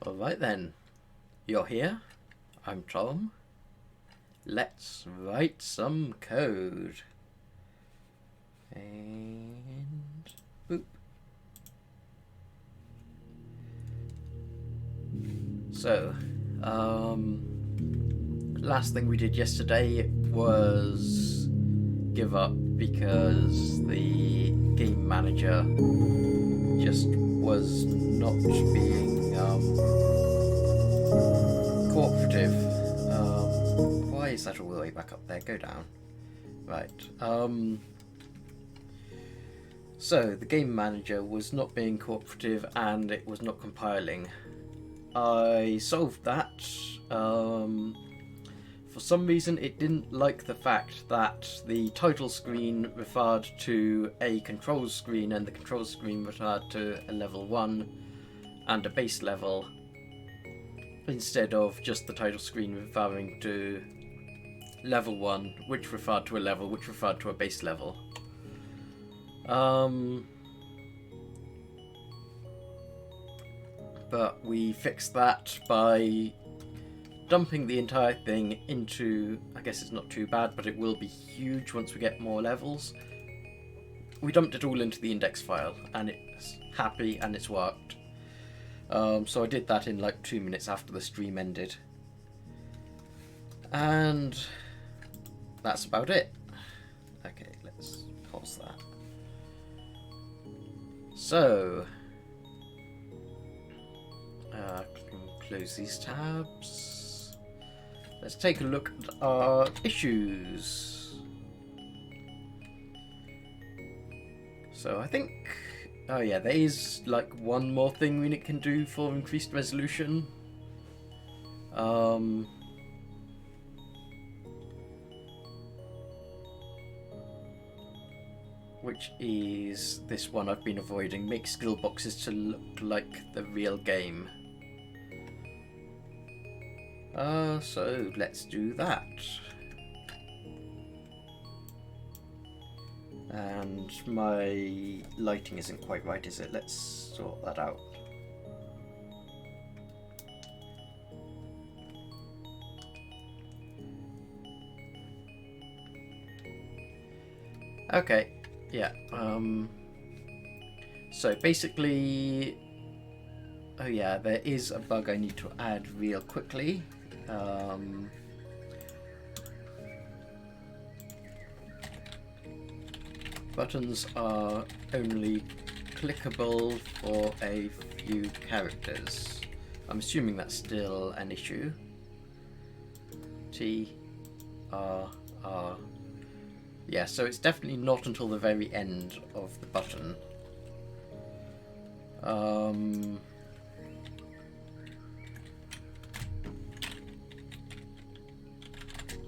Alright then, you're here, I'm Tom. Let's write some code. And boop. So, last thing we did yesterday was give up because the game manager just was not being cooperative. Why is that all the way back up there? Go down. Right. So the game manager was not being cooperative and it was not compiling. I solved that. For some reason it didn't like the fact that the title screen referred to a control screen and the control screen referred to a level 1 and a base level, instead of just the title screen referring to level 1, which referred to a level, which referred to a base level. But we fixed that by dumping the entire thing into, I guess it's not too bad, but it will be huge once we get more levels. We dumped it all into the index file and it's happy and it's worked. So I did that in like 2 minutes after the stream ended. And that's about it. Okay, let's pause that. So, close these tabs. Let's take a look at our issues. So I think, oh yeah, there is like one more thing we can do for increased resolution. Which is this one I've been avoiding. Make skill boxes to look like the real game. So let's do that. And my lighting isn't quite right, is it? Let's sort that out. Okay, yeah. So basically, oh yeah, there is a bug I need to add real quickly. Buttons are only clickable for a few characters. I'm assuming that's still an issue. T, R, R. Yeah, so it's definitely not until the very end of the button.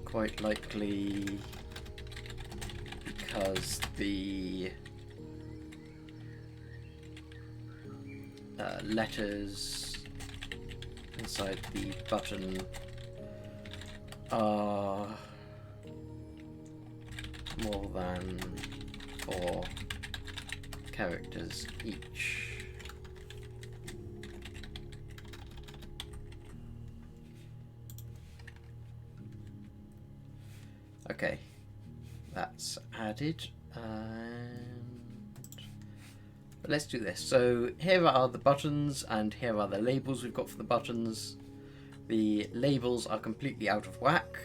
Quite likely because the letters inside the button are more than 4 characters each. Okay, that's added, but let's do this. So here are the buttons and here are the labels we've got for the buttons. The labels are completely out of whack,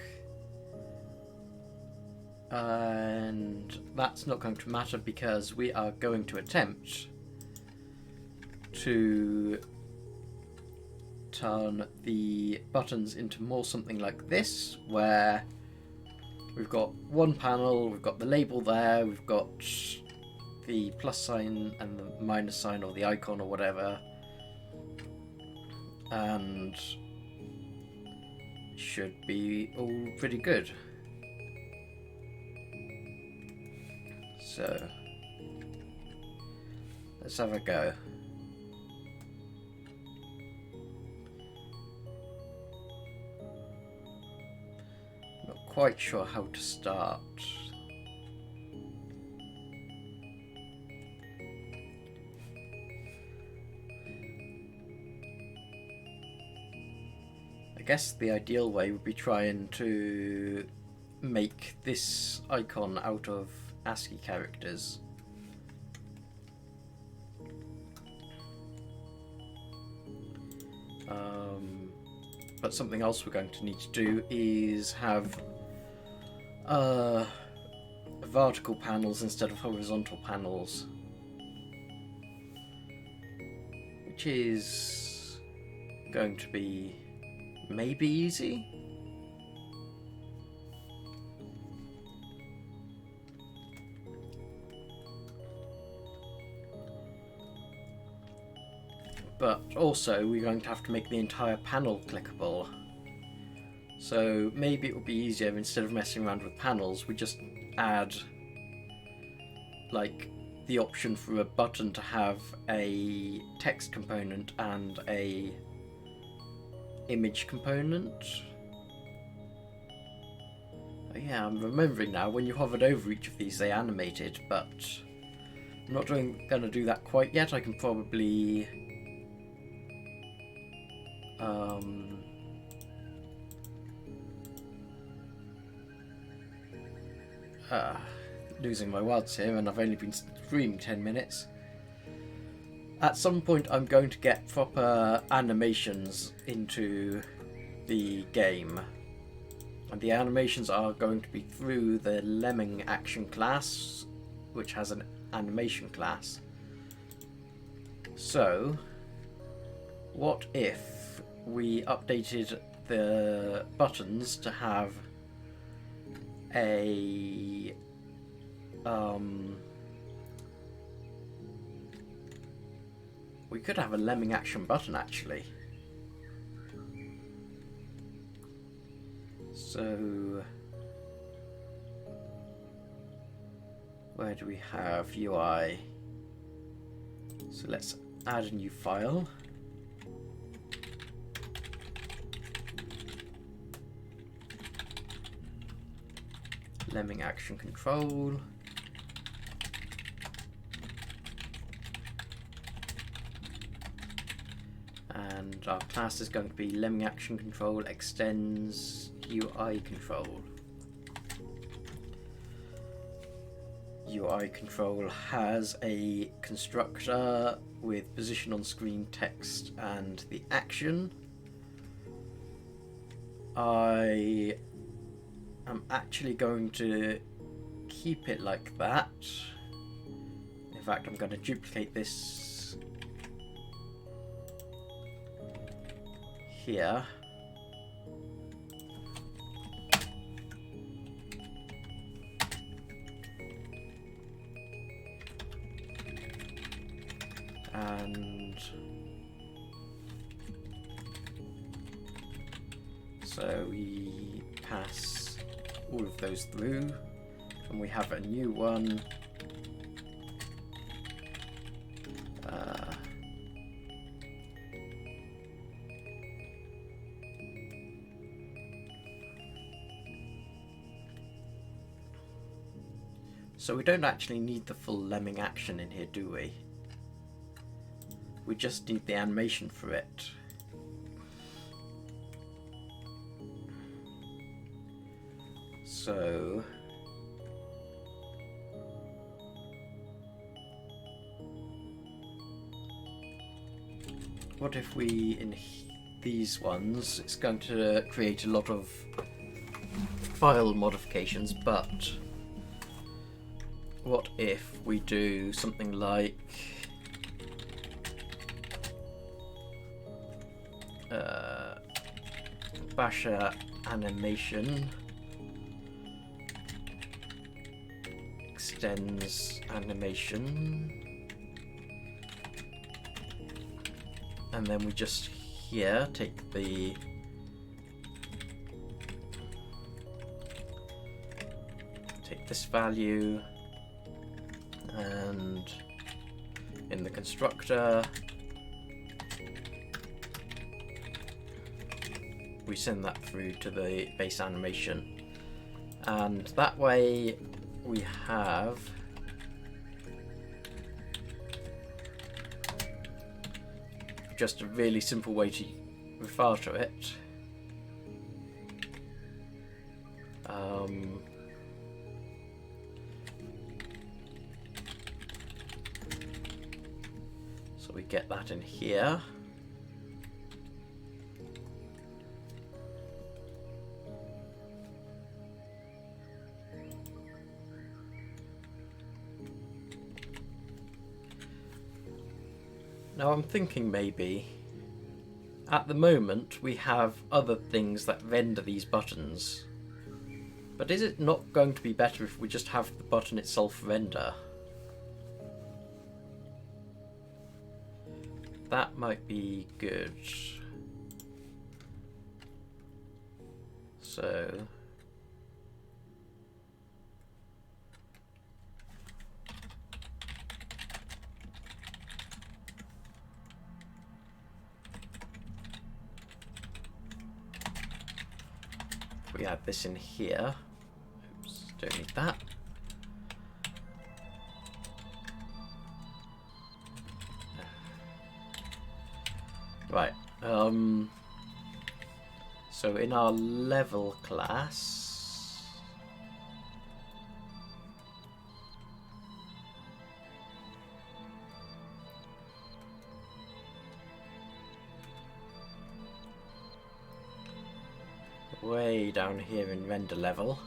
and that's not going to matter because we are going to attempt to turn the buttons into more something like this, where we've got one panel, we've got the label there, we've got the plus sign and the minus sign or the icon or whatever, and should be all pretty good. So let's have a go. Not quite sure how to start. guess the ideal way would be trying to make this icon out of ASCII characters. But something else we're going to need to do is have vertical panels instead of horizontal panels, which is going to be maybe easy. But also we're going to have to make the entire panel clickable. So maybe it would be easier, instead of messing around with panels, we just add like the option for a button to have a text component and a image component. Oh yeah, I'm remembering now, when you hovered over each of these they animated, but I'm not going to do that quite yet. I can probably losing my words here, and I've only been streaming 10 minutes. At some point I'm going to get proper animations into the game, and the animations are going to be through the Lemming action class, which has an animation class. So what if we updated the buttons to have a we could have a Lemming action button actually. So where do we have UI? So let's add a new file. Lemming action control. And our class is going to be Lemming action control extends UI control. UI control has a constructor with position on screen text and the action. I am actually going to keep it like that. In fact, I'm going to duplicate this here. And so we pass all of those through, and we have a new one. So we don't actually need the full Lemming action in here, do we? We just need the animation for it. So what if we, in these ones, it's going to create a lot of file modifications, but what if we do something like basher animation extends animation, and then we just here take this value, and in the constructor we send that through to the base animation, and that way we have just a really simple way to refer to it. So we get that in here. Now I'm thinking maybe, at the moment we have other things that render these buttons, but is it not going to be better if we just have the button itself render? That might be good. So we add this in here. Oops, don't need that. Right. So in our level class, way down here in render level,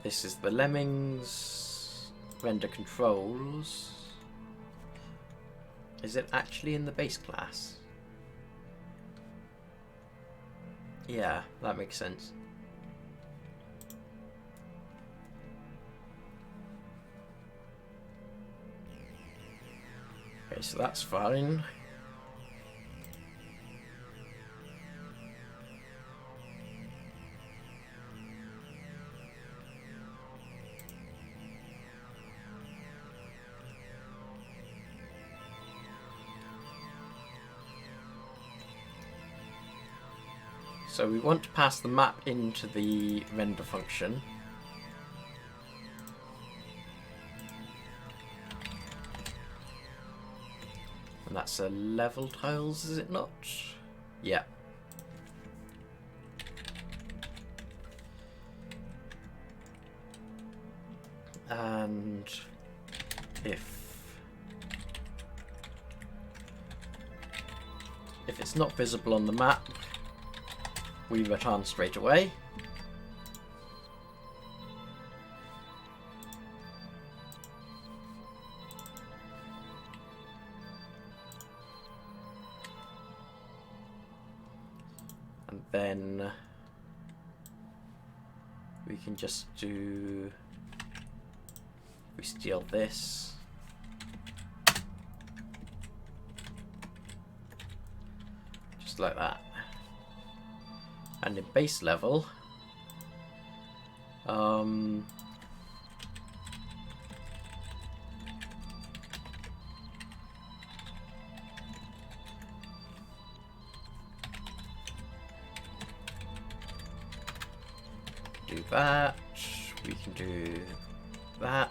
this is the Lemmings render controls. Is it actually in the base class? Yeah, that makes sense. Okay, so that's fine. So we want to pass the map into the render function. And that's a level tiles, is it not? Yeah. And if it's not visible on the map, we return straight away. And then we can just do, we steal this. Just like that. And in base level, do that, we can do that.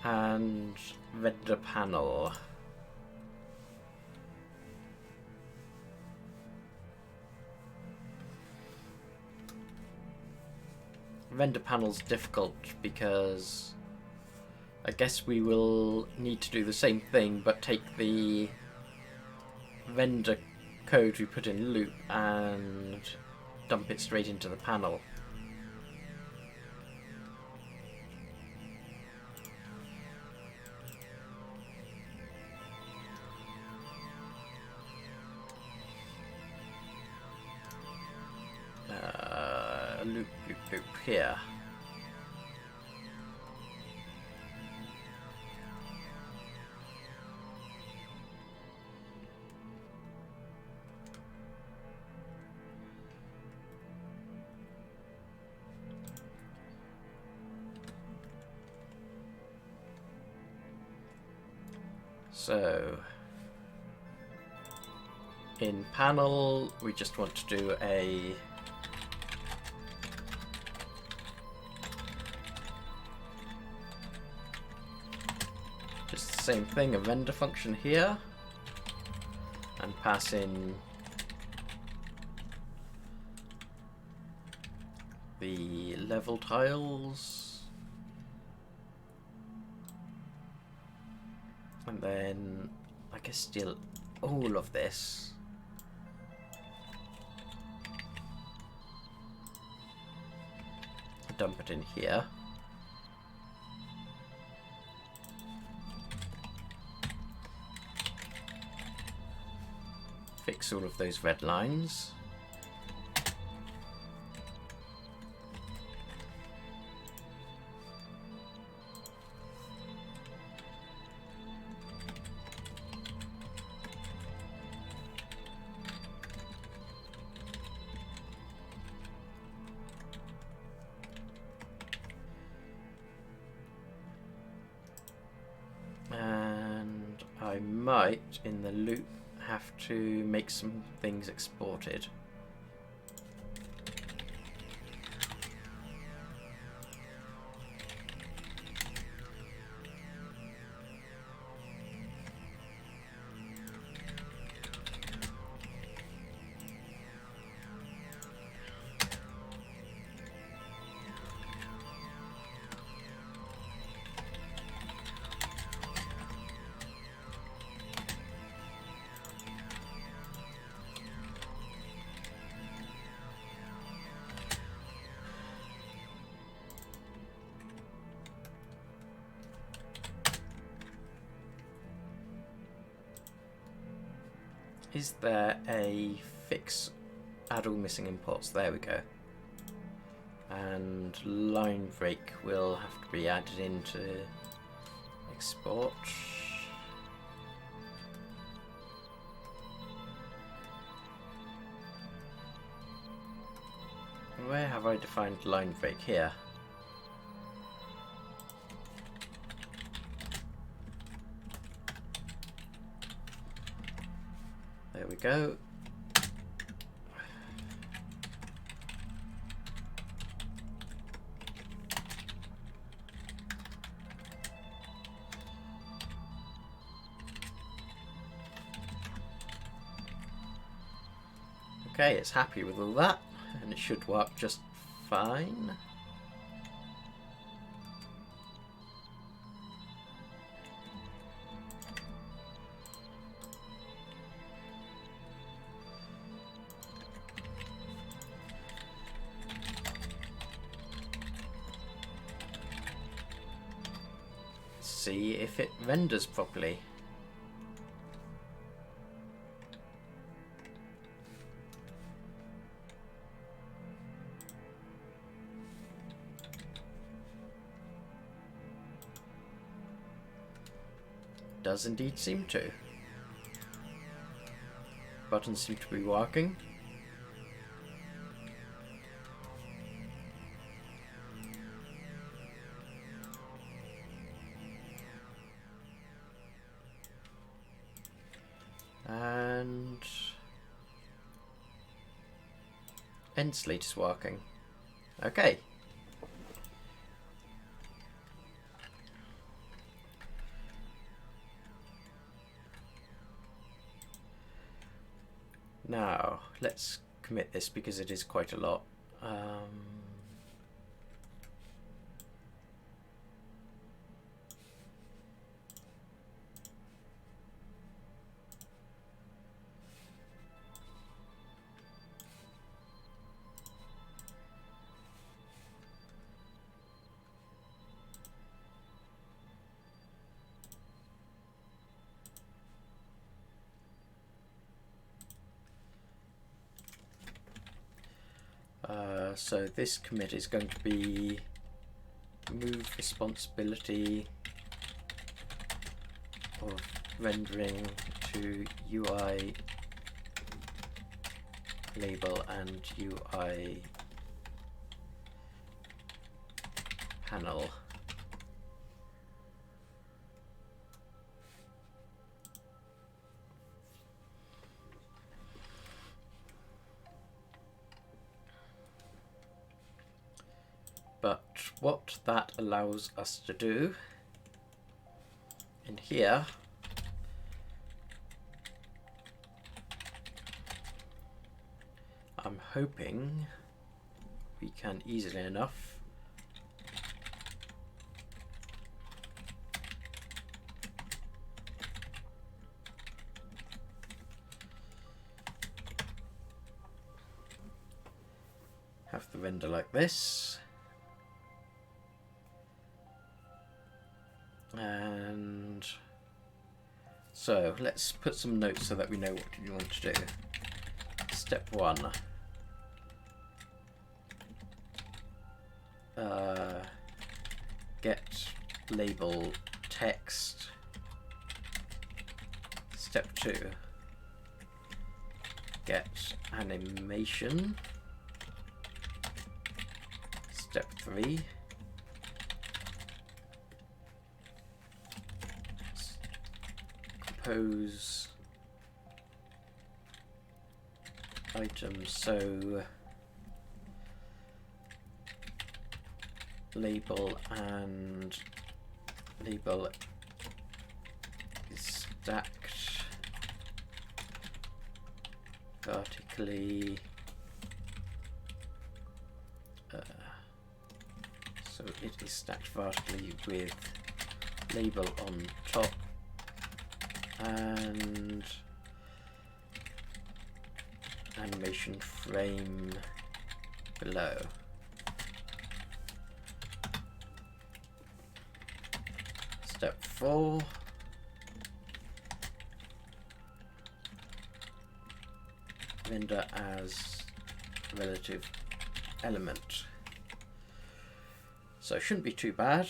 And render panel. Render panel's difficult because I guess we will need to do the same thing but take the render code we put in loop and dump it straight into the panel. Loop, loop, loop here. So in panel, we just want to do a same thing, a render function here, and pass in the level tiles, and then I guess steal all of this. Dump it in here. Fix all of those red lines. And I might, in the loop, have to make some things exported. Is there a fix add all missing imports? There we go. And line break will have to be added into export. Where have I defined line break? Here. There we go. Okay, it's happy with all that, and it should work just fine. See if it renders properly. Does indeed seem to. Buttons seem to be working. And end slate is working. Okay. Now let's commit this because it is quite a lot. So this commit is going to be move responsibility of rendering to UI label and UI panel. But what that allows us to do in here, I'm hoping we can easily enough have the render like this, and so let's put some notes so that we know what we want to do. Step 1, get label text. Step 2, get animation. Step 3, compose items, so label and label is stacked vertically, so it is stacked vertically with label on top and animation frame below. Step 4, render as relative element. So it shouldn't be too bad.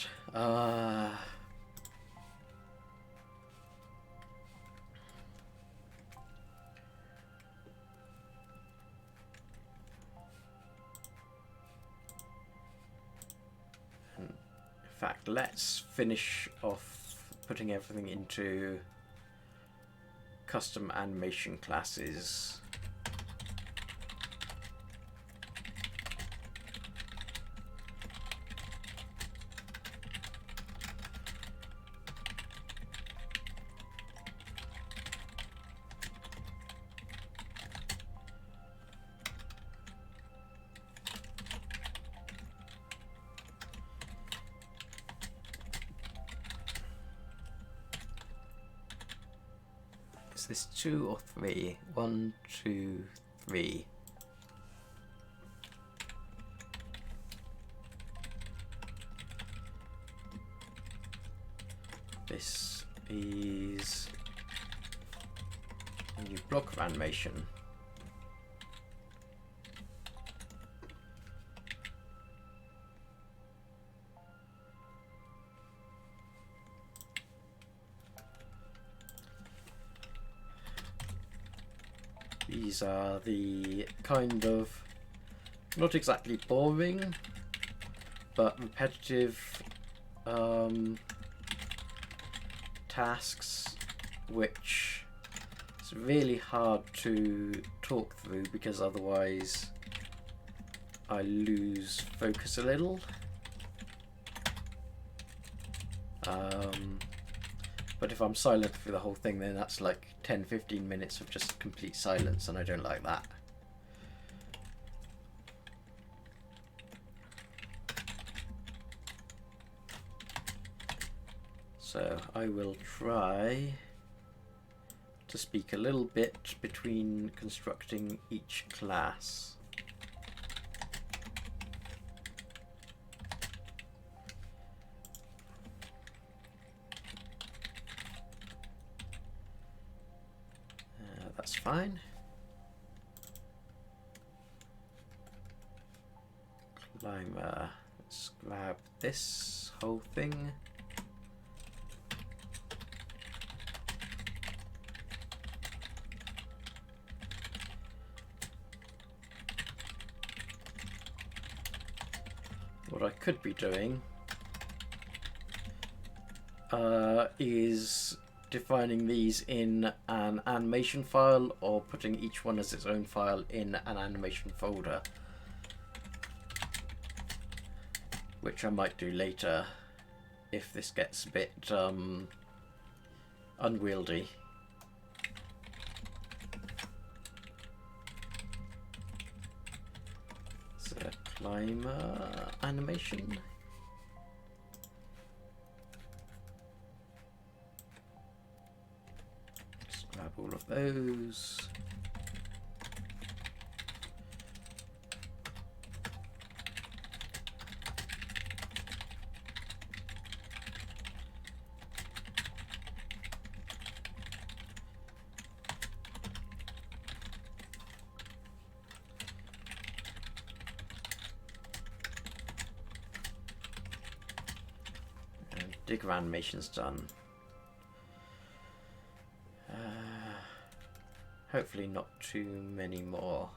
In fact, let's finish off putting everything into custom animation classes. Is this 2 or 3? 1, 2, 3. This is a new block of animation. These are the kind of not exactly boring but repetitive tasks which it's really hard to talk through because otherwise I lose focus a little. But if I'm silent through the whole thing, then that's like 10-15 minutes of just complete silence, and I don't like that. So I will try to speak a little bit between constructing each class. That's fine. Climber. Let's grab this whole thing. What I could be doing is defining these in an animation file or putting each one as its own file in an animation folder, which I might do later if this gets a bit unwieldy. It's a climber animation. Just grab all of those. Digger animation's done. Hopefully not too many more.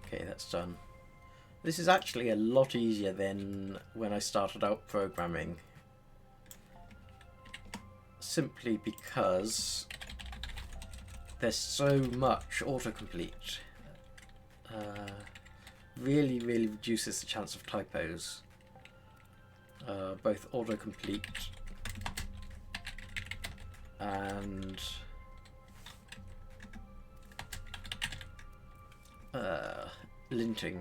Okay, that's done. This is actually a lot easier than when I started out programming. Simply because there's so much autocomplete. Really reduces the chance of typos. Both autocomplete and linting.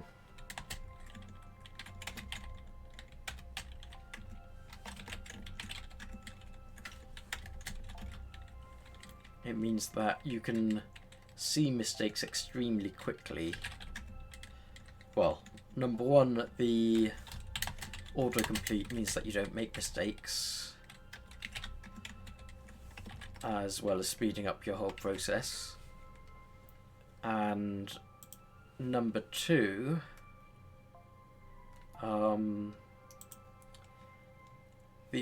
It means that you can see mistakes extremely quickly. Well, number one, the autocomplete means that you don't make mistakes, as well as speeding up your whole process. And number two, the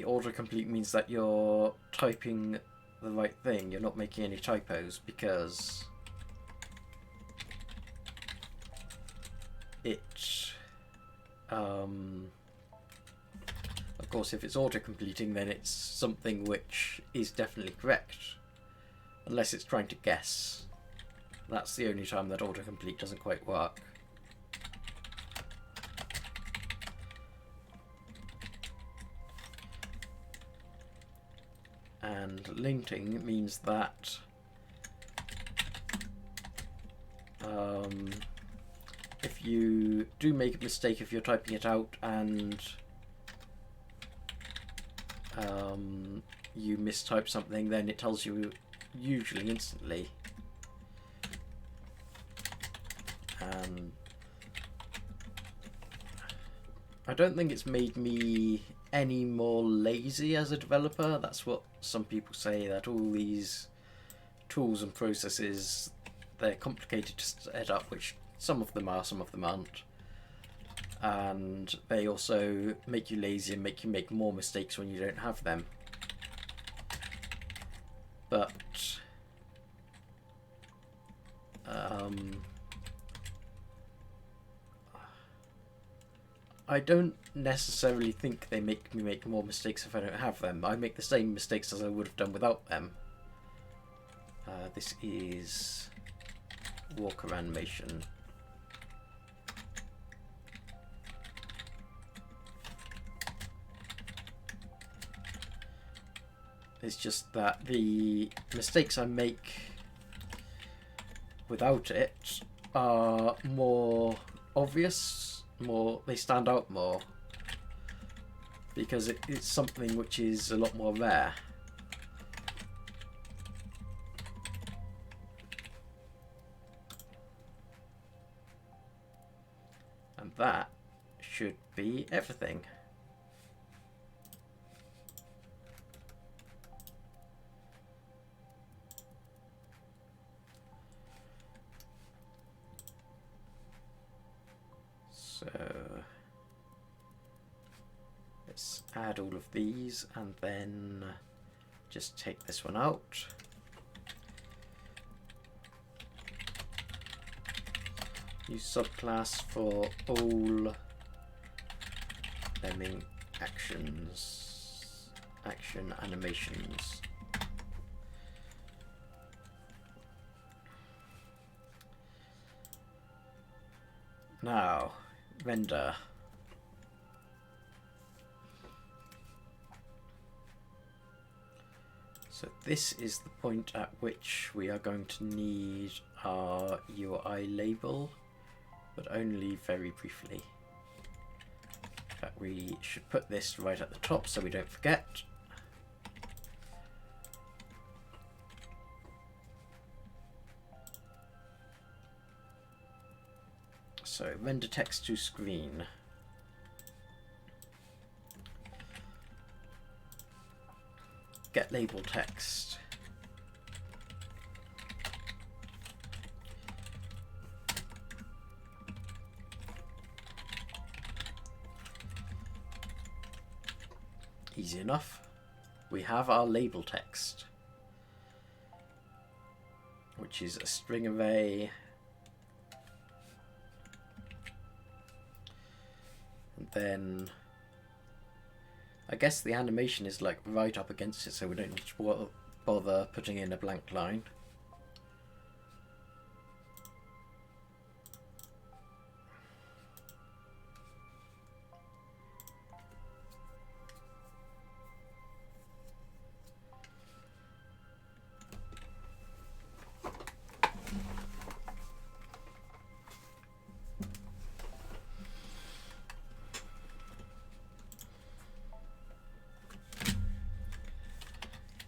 autocomplete means that you're typing the right thing. You're not making any typos, because it of course, if it's auto-completing, then it's something which is definitely correct, unless it's trying to guess. That's the only time that autocomplete doesn't quite work. And linting means that if you do make a mistake, if you're typing it out and you mistype something, then it tells you usually instantly. I don't think it's made me any more lazy as a developer. That's what some people say, that all these tools and processes, they're complicated to set up, which some of them are, some of them aren't. And they also make you lazy and make you make more mistakes when you don't have them. But I don't necessarily think they make me make more mistakes if I don't have them. I make the same mistakes as I would have done without them. This is walker animation. It's just that the mistakes I make without it are more obvious. They stand out more, because it's something which is a lot more rare. And that should be everything. So let's add all of these and then just take this one out. Use subclass for all Lemming action animations. Now, render. So this is the point at which we are going to need our UI label, but only very briefly. But we should put this right at the top so we don't forget. So render text to screen. Get label text. Easy enough. We have our label text, which is a string array. And then I guess the animation is like right up against it, so we don't need to bother putting in a blank line.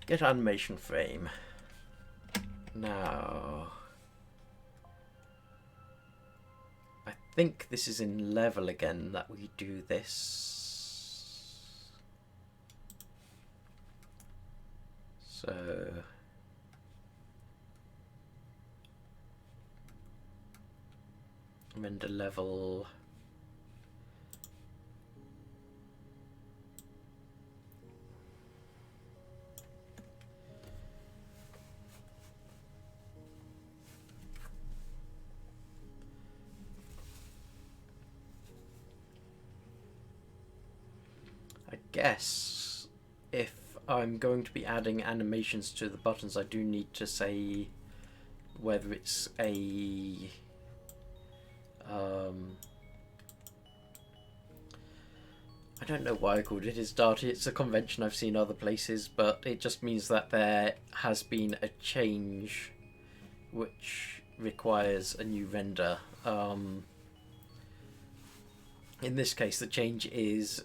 Get animation frame. Now, I think this is in level again that we do this. So render level. I guess if I'm going to be adding animations to the buttons, I do need to say whether it's a I don't know why I called it Dart. It's a convention I've seen other places, but it just means that there has been a change which requires a new render. In this case, the change is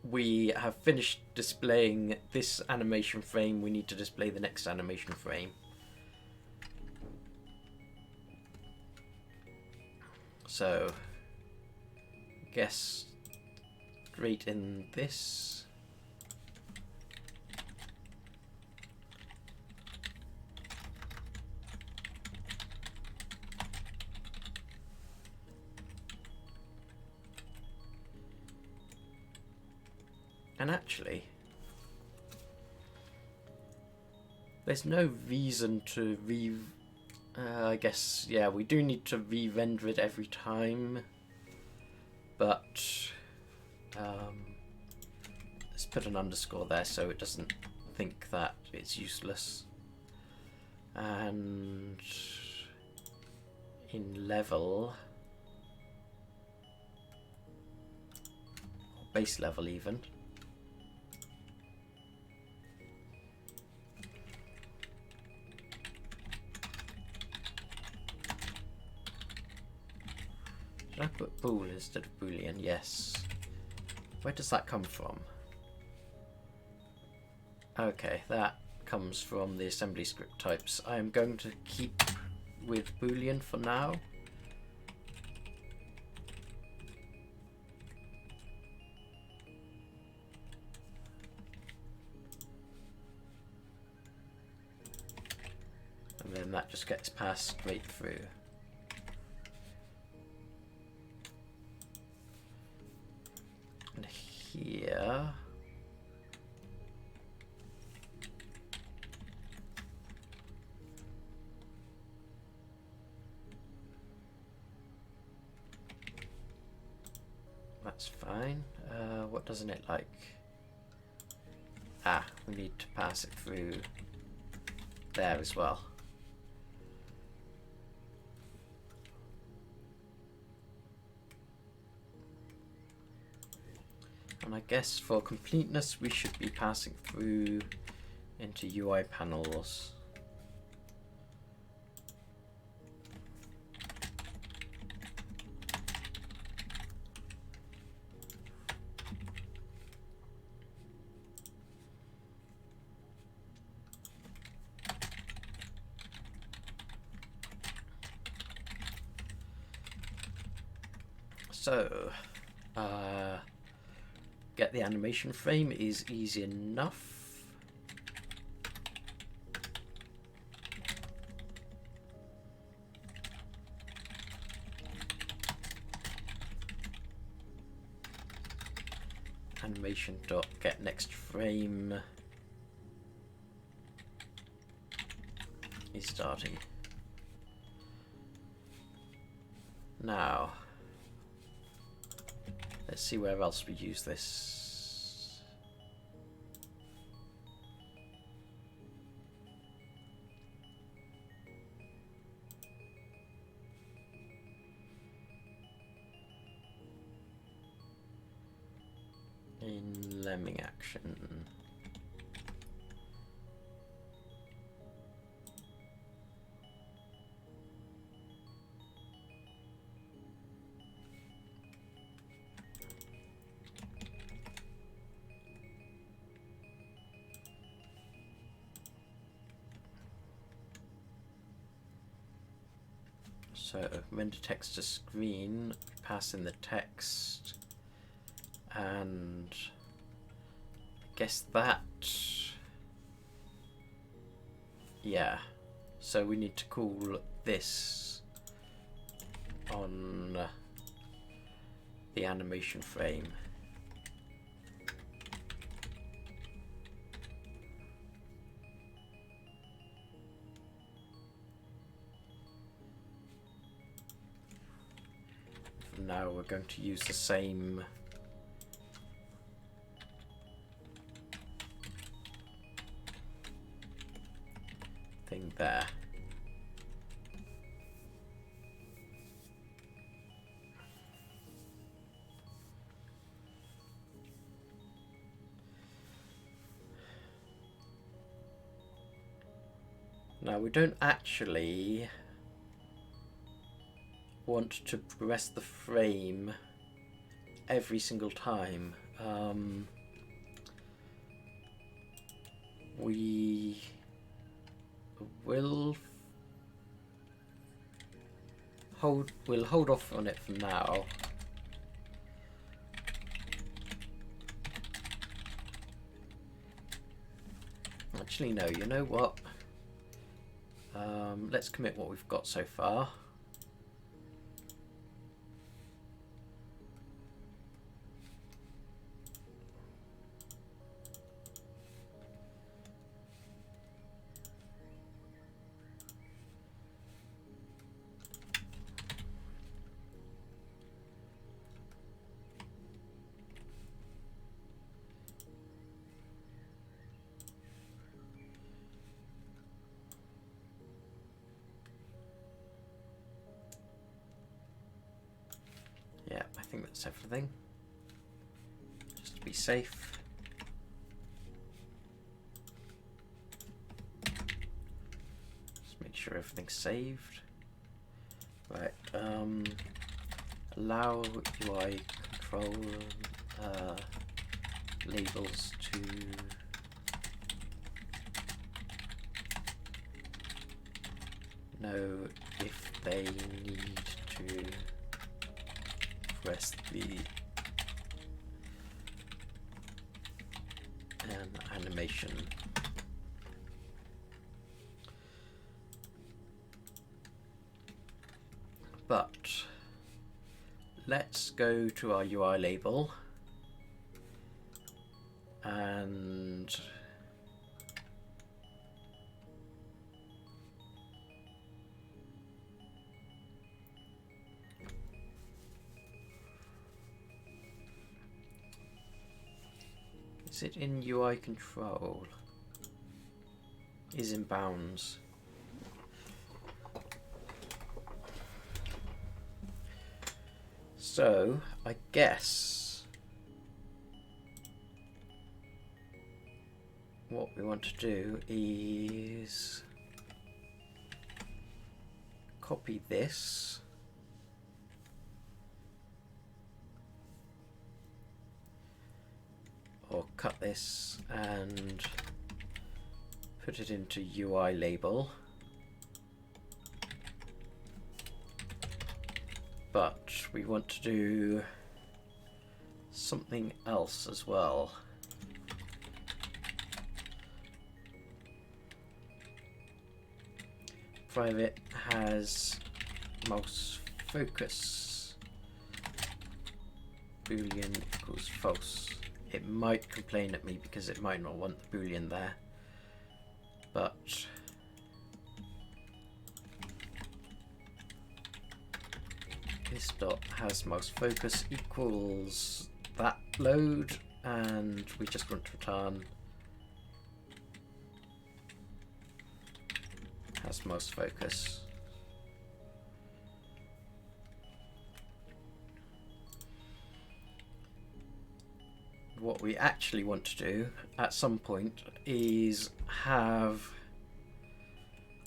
we have finished displaying this animation frame, we need to display the next animation frame. So, guess straight in this. And actually, there's no reason to I guess, yeah, we do need to re-render it every time, but let's put an underscore there so it doesn't think that it's useless. And in level, or base level even, did I put bool instead of boolean? Yes. Where does that come from? Okay, that comes from the assembly script types. I am going to keep with boolean for now. And then that just gets passed straight through. And here, That's fine. What doesn't it like? Ah, we need to pass it through there as well. And I guess for completeness we should be passing through into UI panels. So, get the animation frame is easy enough. Animation dot get next frame is starting. Now, let's see where else we use this. In lemming action. So render text to screen, pass in the text, and I guess that, yeah, so we need to call this on the animation frame. Now we're going to use the same thing there. Now we don't actually want to press the frame every single time. We will hold off on it for now. Actually, no, you know what? Let's commit what we've got so far. Yeah, I think that's everything. Just to be safe. Just make sure everything's saved. Right, allow UI control labels to know if they need to press the animation. But let's go to our UI label and Is it in UI control? Is in bounds. So, I guess what we want to do is copy this. Or cut this and put it into UI label. But we want to do something else as well. Private has mouse focus. Boolean equals false. It might complain at me because it might not want the boolean there, but this dot has mouse focus equals that load, and we just want to return has mouse focus. What we actually want to do at some point is have,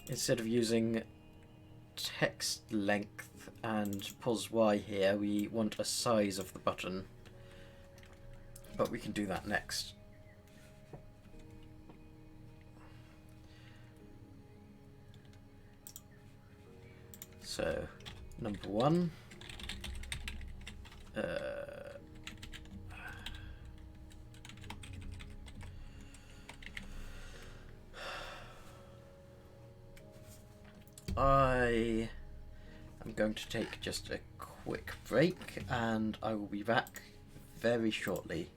instead of using text length and pos y here, we want a size of the button, but we can do that next. So number one, I am going to take just a quick break and I will be back very shortly.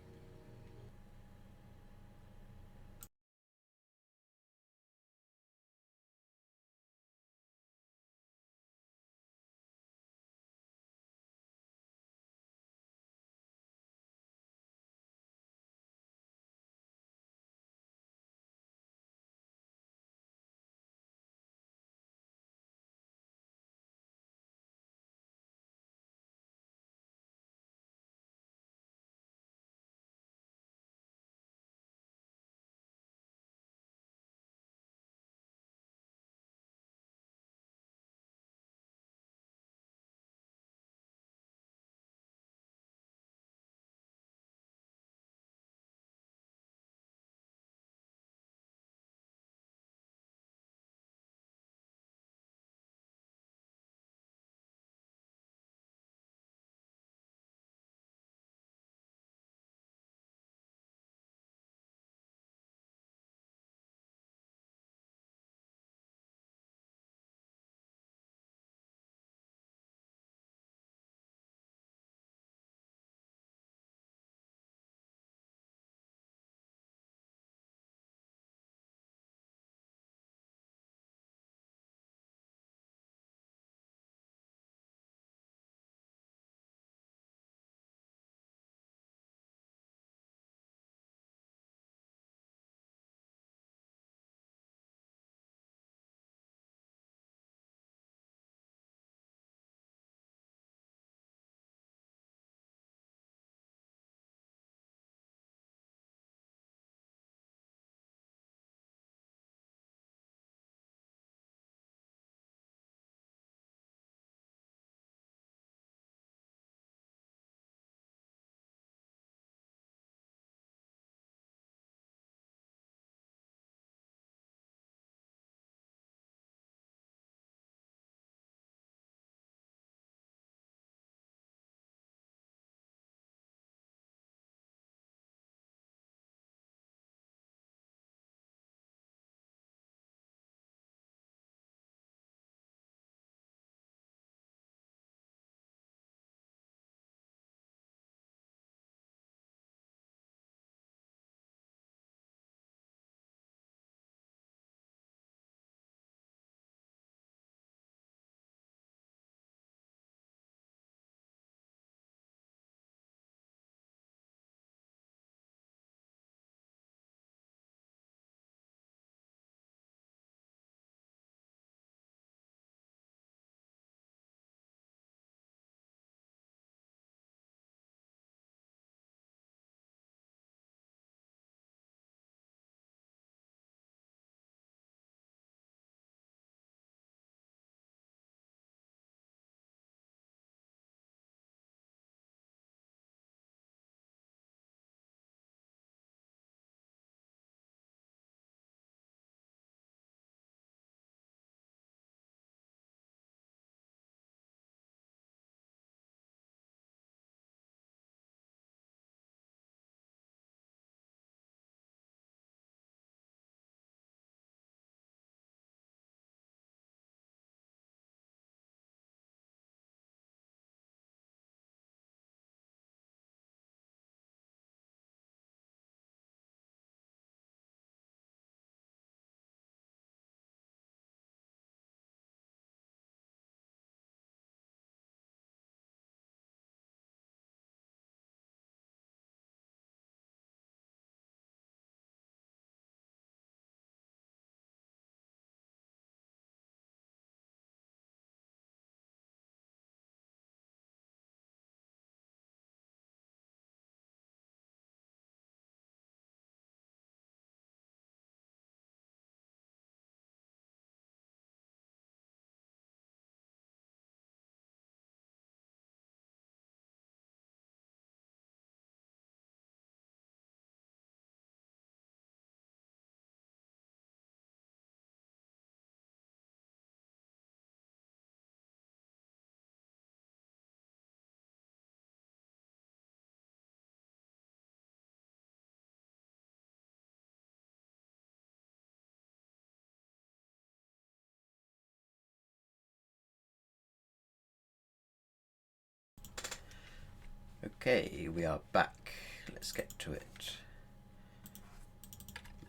Okay, we are back. Let's get to it.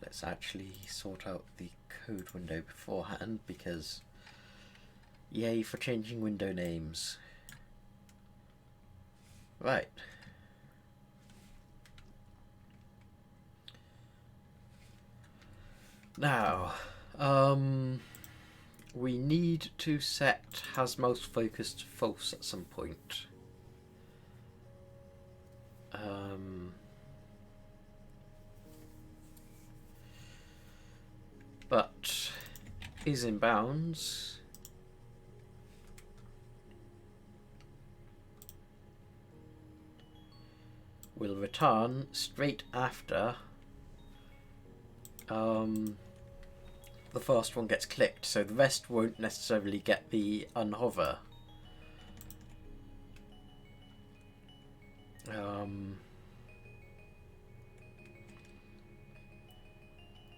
Let's actually sort out the code window beforehand, because yay for changing window names. Right. Now, we need to set has mouse focus to false at some point. But is in bounds will return straight after the first one gets clicked, so the rest won't necessarily get the unhover.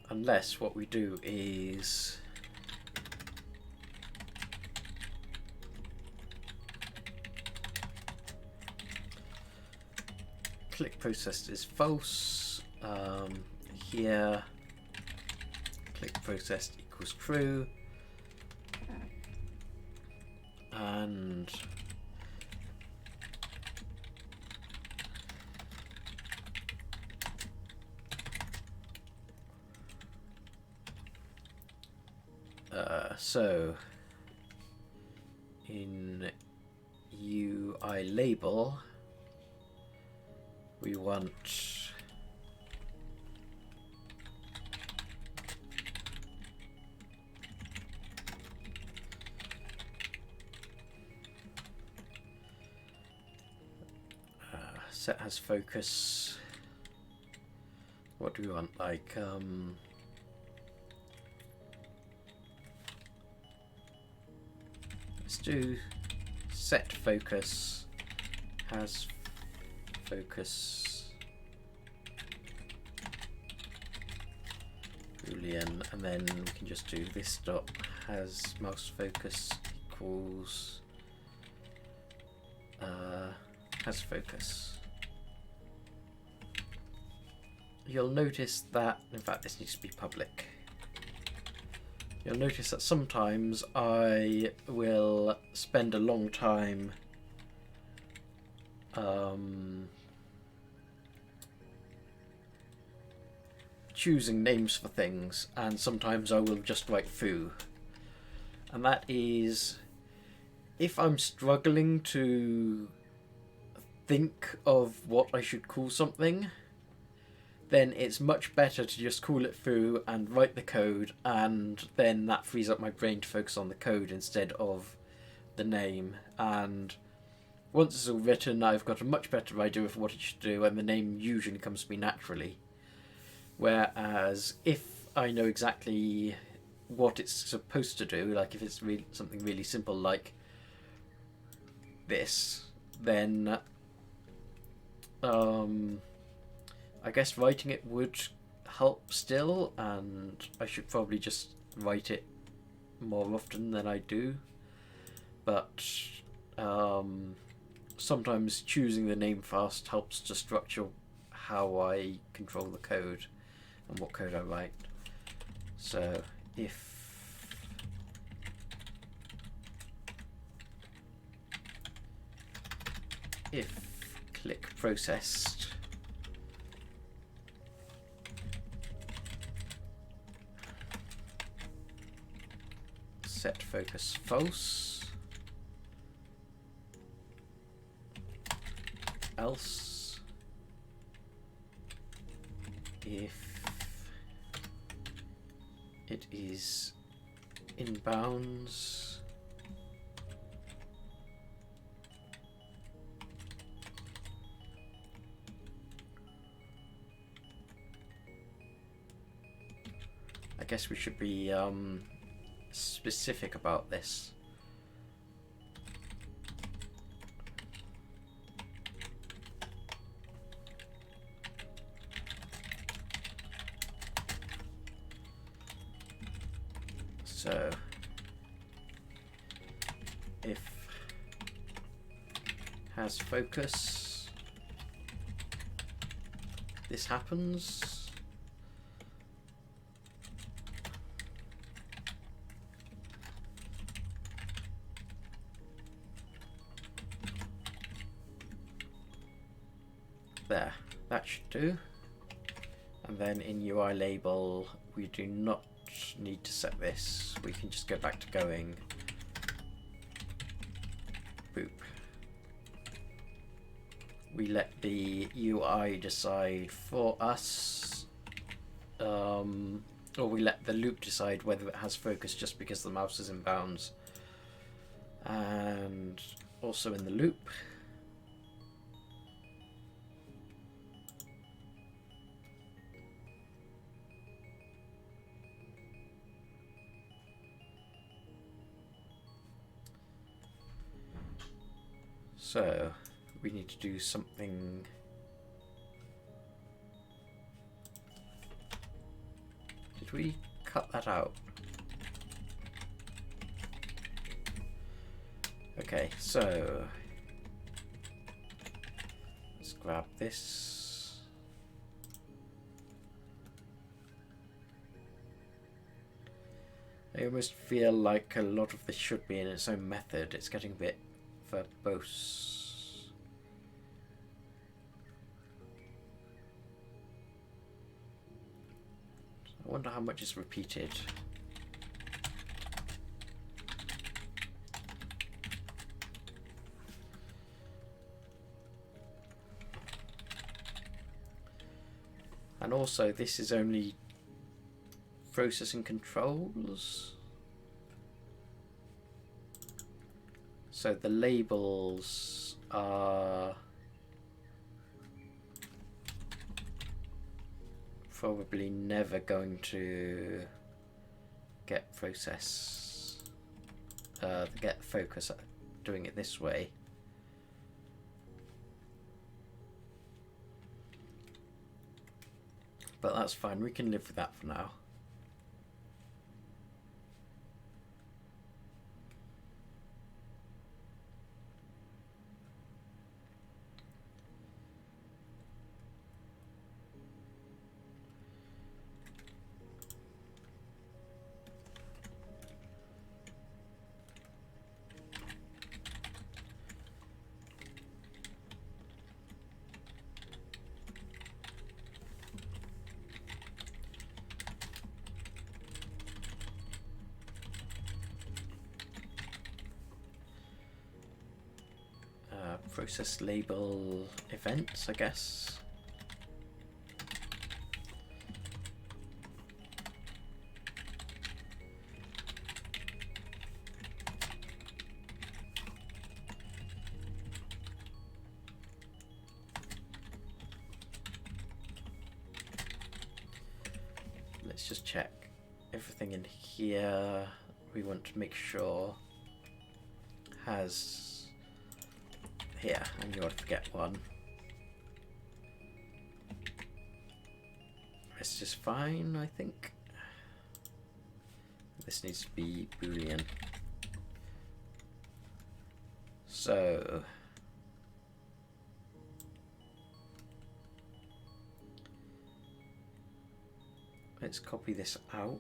Unless what we do is click processed is false. Here click processed equals true, and so in UI label we want set has focus. What do we want? Like let's do set focus has focus boolean, and then we can just do this dot has mouse focus equals has focus. You'll notice that, in fact this needs to be public. You'll notice that sometimes I will spend a long time choosing names for things, and sometimes I will just write foo. And that is if I'm struggling to think of what I should call something, then it's much better to just call it foo and write the code, and then that frees up my brain to focus on the code instead of the name. And once it's all written, I've got a much better idea of what it should do, and the name usually comes to me naturally. Whereas if I know exactly what it's supposed to do, like if it's something really simple like this, then I guess writing it would help still, and I should probably just write it more often than I do. But sometimes choosing the name first helps to structure how I control the code and what code I write. So if click processed set focus false, else if it is in bounds I guess we should be specific about this. So if has focus this happens. There, that should do. And then in UI label, we do not need to set this. We can just go back to going. Boop. We let the UI decide for us, or we let the loop decide whether it has focus just because the mouse is in bounds. And also in the loop, so we need to do something. Did we cut that out? Okay, so let's grab this. I almost feel like a lot of this should be in its own method. It's getting a bit verbose. I wonder how much is repeated. And also, this is only processing controls. So the labels are probably never going to get get focus at doing it this way. But that's fine, we can live with that for now. Process label events, I guess. Let's just check everything in here. We want to make sure has here, and you want to forget one. It's just fine, I think. This needs to be Boolean. So let's copy this out.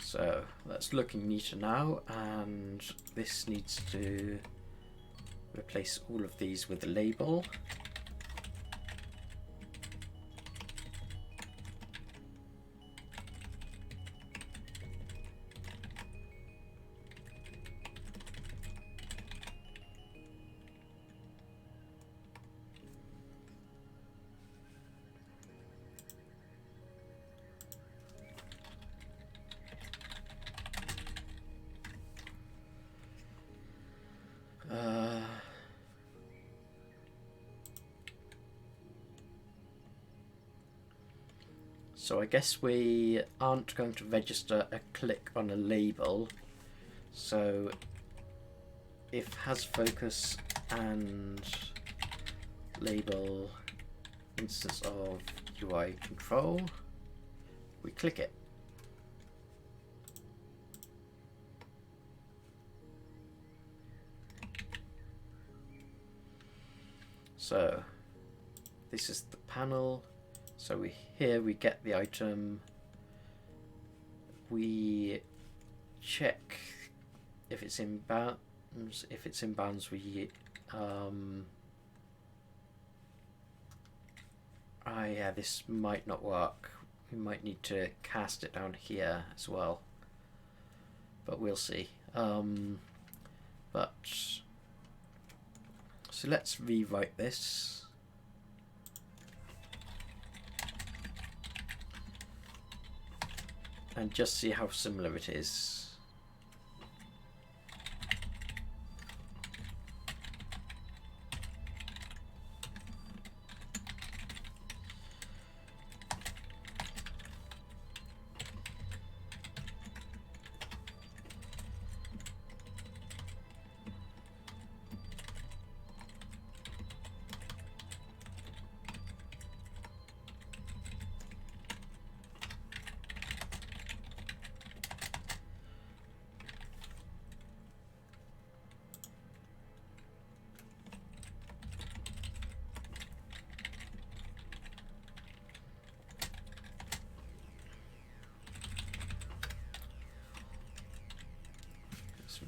So that's looking neater now, and this needs to replace all of these with a label. So I guess we aren't going to register a click on a label. So if has focus and label instance of UI control, we click it. So this is the panel. So here we get the item. We check if it's in bounds. If it's in bounds, we yeah, this might not work. We might need to cast it down here as well, but we'll see. But so let's rewrite this. And just see how similar it is.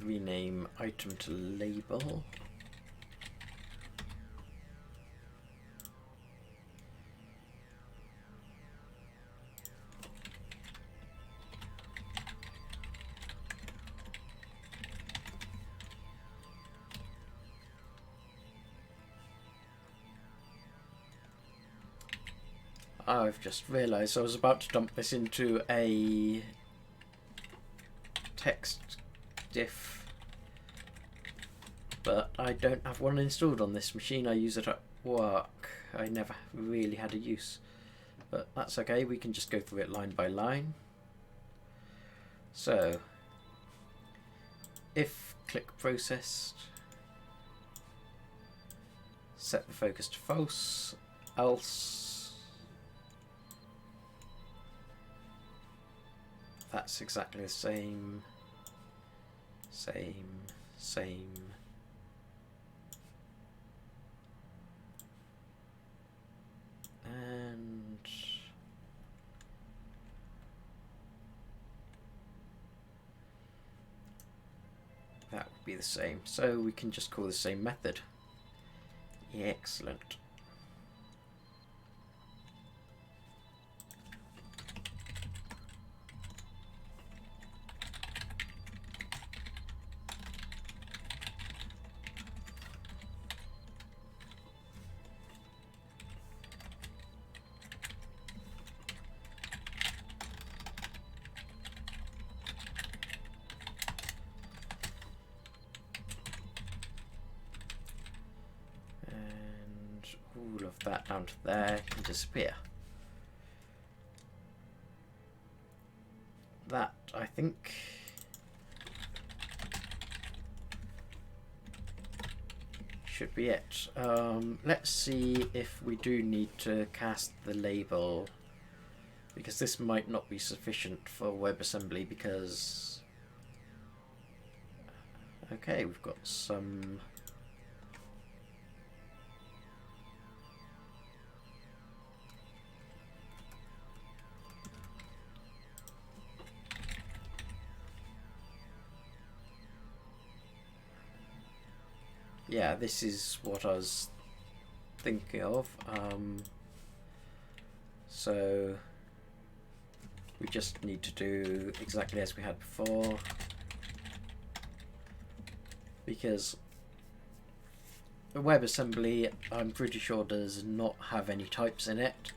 Rename item to label. I've just realised I was about to dump this into a text diff, but I don't have one installed on this machine. I use it at work. I never really had a use, but that's okay. We can just go through it line by line. So if click processed, set the focus to false, else that's exactly the same. Same. And that would be the same. So we can just call the same method. Excellent. All of that down to there can disappear. That, I think, should be it. Let's see if we do need to cast the label, because this might not be sufficient for WebAssembly, because okay, we've got some yeah, this is what I was thinking of. So we just need to do exactly as we had before, because the WebAssembly, I'm pretty sure, does not have any types in it.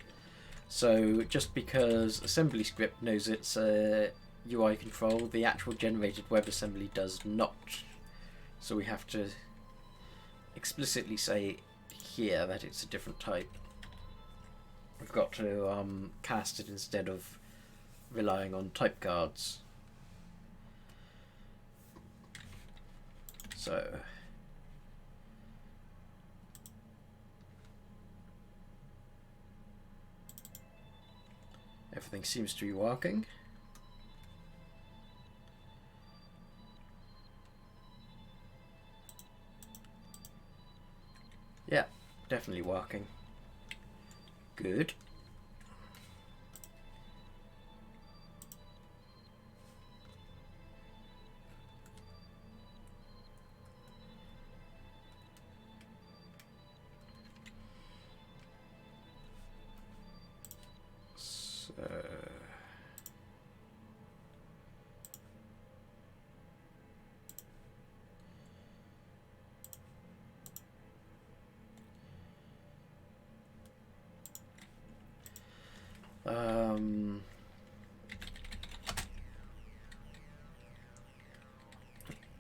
So just because AssemblyScript knows it's a UI control, the actual generated WebAssembly does not. So we have to explicitly say here that it's a different type. we've got to cast it instead of relying on type cards. So everything seems to be working. Yeah, definitely working. Good.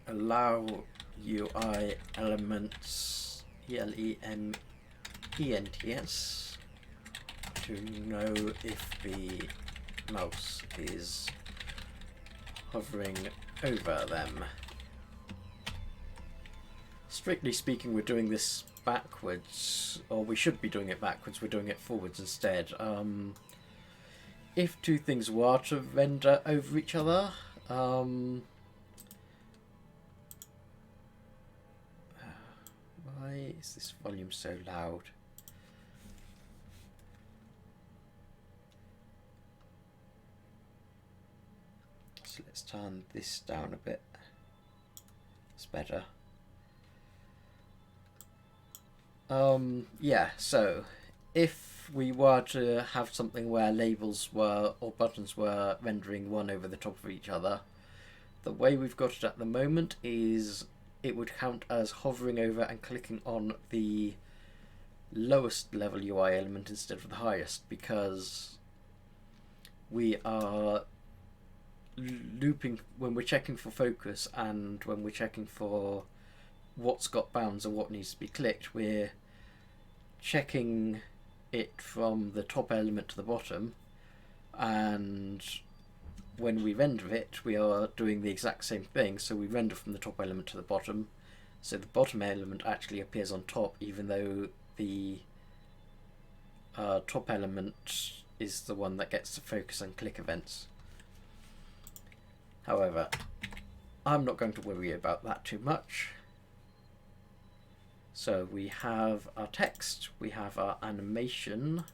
Allow UI elements ELEMENTS to know if the mouse is hovering over them. Strictly speaking, we're doing this backwards, or we should be doing it backwards. We're doing it forwards instead. If two things were to render over each other, why is this volume so loud? So let's turn this down a bit. It's better. Yeah, so if we were to have something where labels were, or buttons were rendering one over the top of each other, the way we've got it at the moment is it would count as hovering over and clicking on the lowest level UI element instead of the highest, because we are looping when we're checking for focus and when we're checking for what's got bounds or what needs to be clicked. We're checking it from the top element to the bottom, and when we render it we are doing the exact same thing. So we render from the top element to the bottom, so the bottom element actually appears on top even though the top element is the one that gets the focus and click events. However, I'm not going to worry about that too much. So we have our text, we have our animation.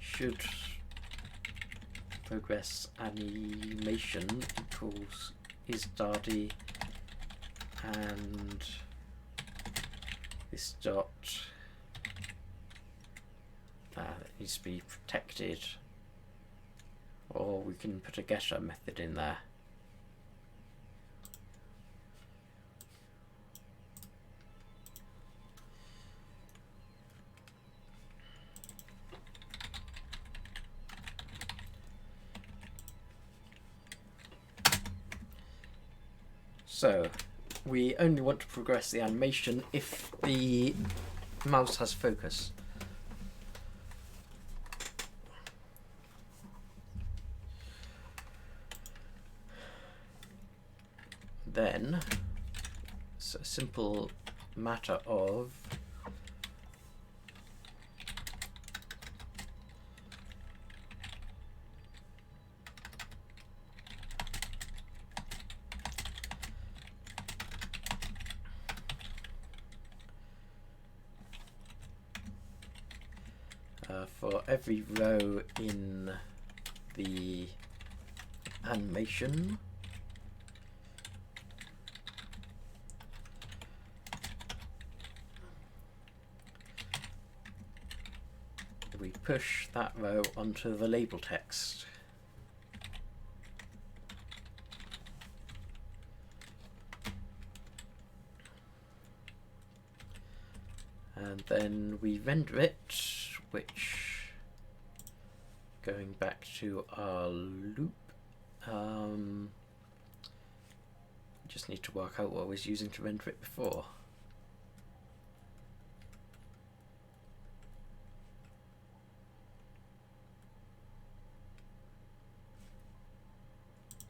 Should progress animation equals isDadi, and this dot needs to be protected, or we can put a getter method in there. So we only want to progress the animation if the mouse has focus. Then it's a simple matter of for every row in the animation, we push that row onto the label text. And then we render it, which, going back to our loop, just need to work out what I was using to render it before.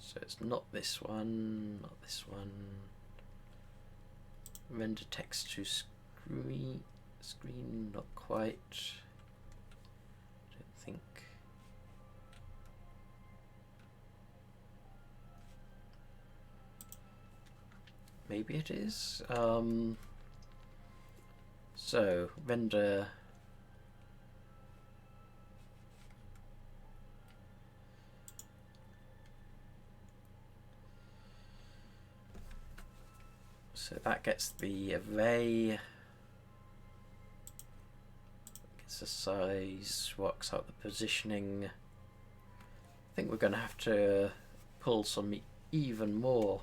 So it's not this one, not this one. Render text to screen, not quite. Don't think. Maybe it is. So render. So that gets the array, gets the size, works out the positioning. I think we're going to have to pull some even more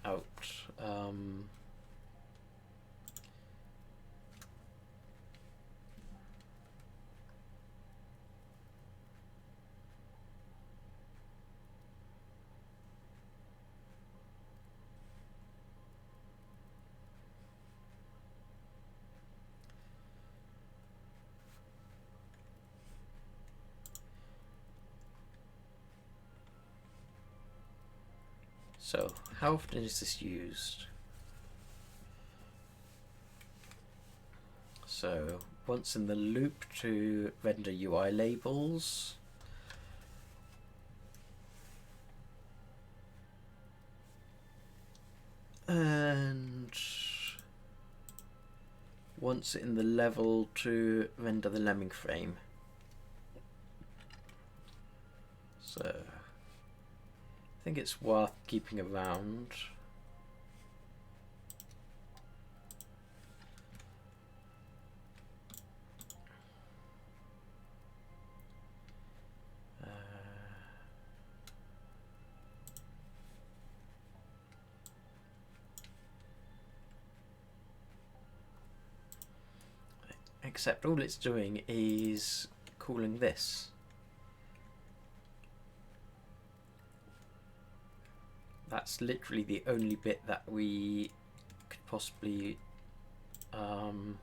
out. So how often is this used? So once in the loop to render UI labels. And once in the level to render the lemming frame. So I think it's worth keeping around. Except all it's doing is calling this. That's literally the only bit that we could possibly want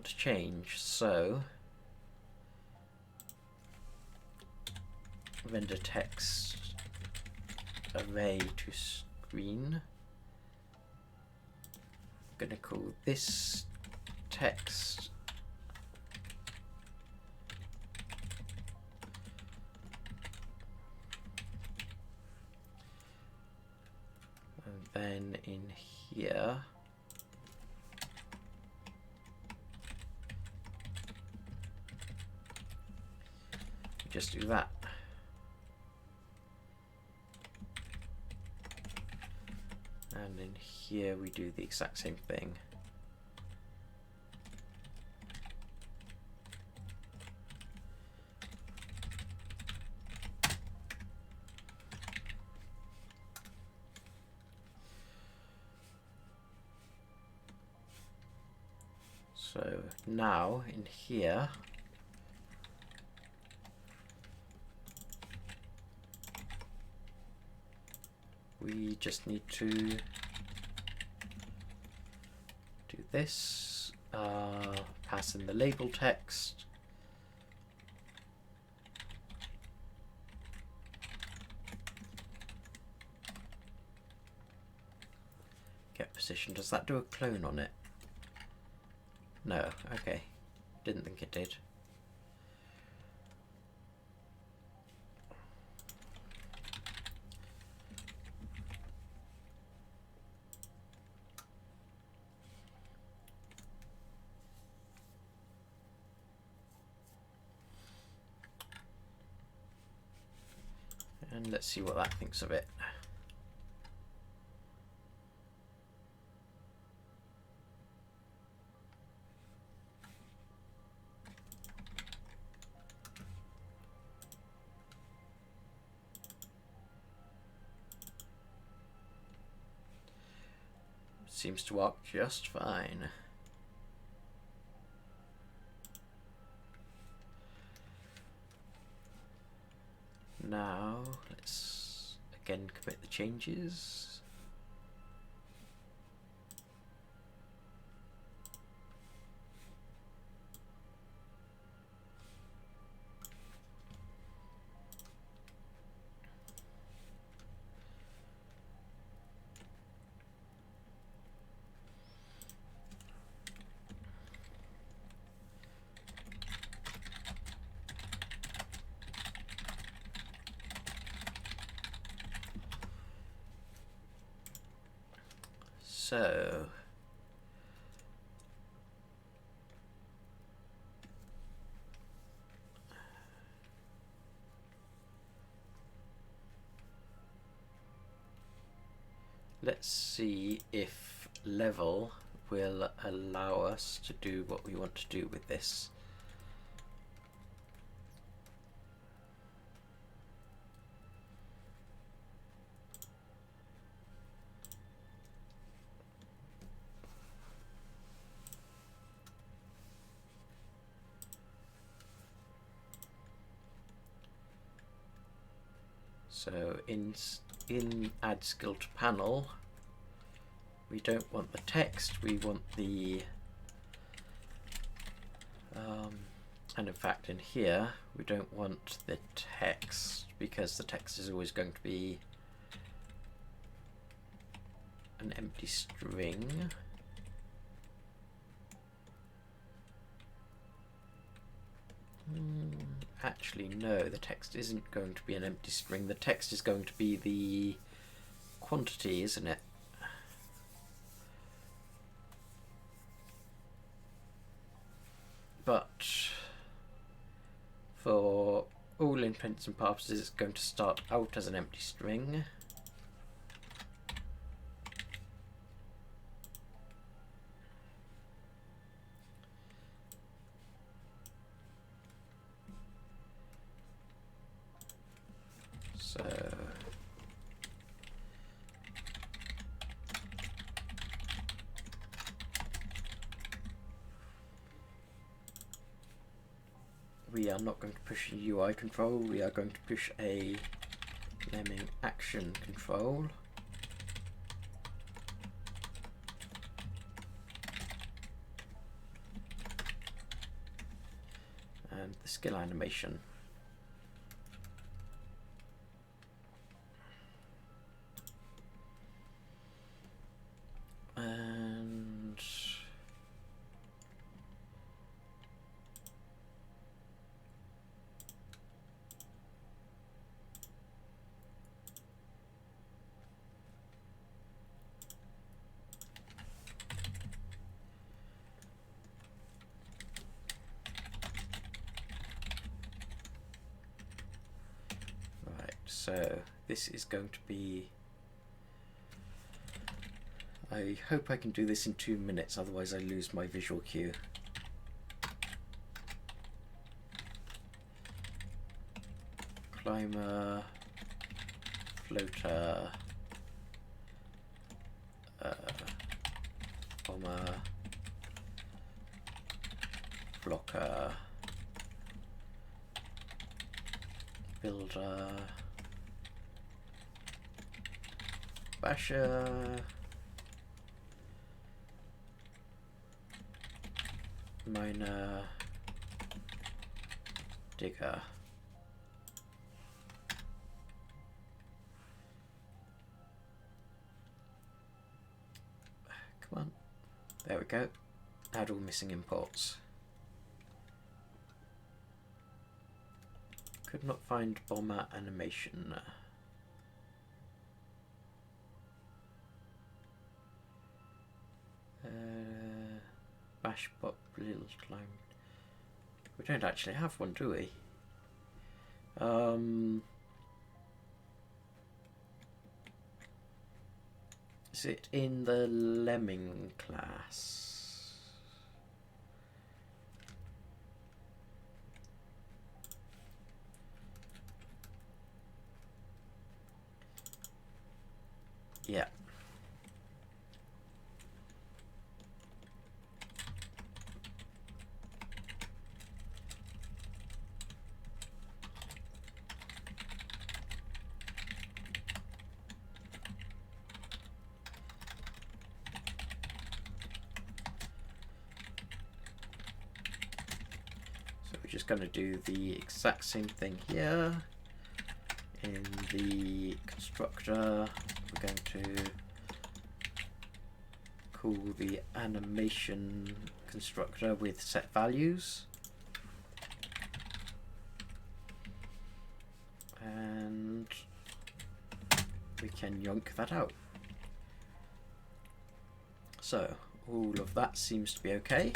to change. So render text array to screen. I'm going to call this text and then in here just do that. And in here we do the exact same thing. So now in here we just need to do this, pass in the label text, get position. Does that do a clone on it? No, okay. Didn't think it did. And let's see what that thinks of it. Seems to work just fine. Now let's again commit the changes. So let's see if level will allow us to do what we want to do with this. So in add skill to panel, we don't want the text, we want the and in fact in here we don't want the text, because the text is always going to be an empty string. Actually no, the text isn't going to be an empty string, the text is going to be the quantity, isn't it? But for all intents and purposes it's going to start out as an empty string. So we are not going to push a UI control, we are going to push a Lemming action control. And the skill animation. And right, so this is going to be, I hope I can do this in 2 minutes, otherwise I lose my visual cue. Climber, floater, bomber, blocker, builder, basher, miner, digger. Come on. There we go. Add all missing imports. Could not find bomber animation. Bashbot build climb. We don't actually have one, do we? Is it in the Lemming class? Yeah. We're just going to do the exact same thing here. In the constructor, we're going to call the animation constructor with set values. And we can yonk that out. So all of that seems to be okay.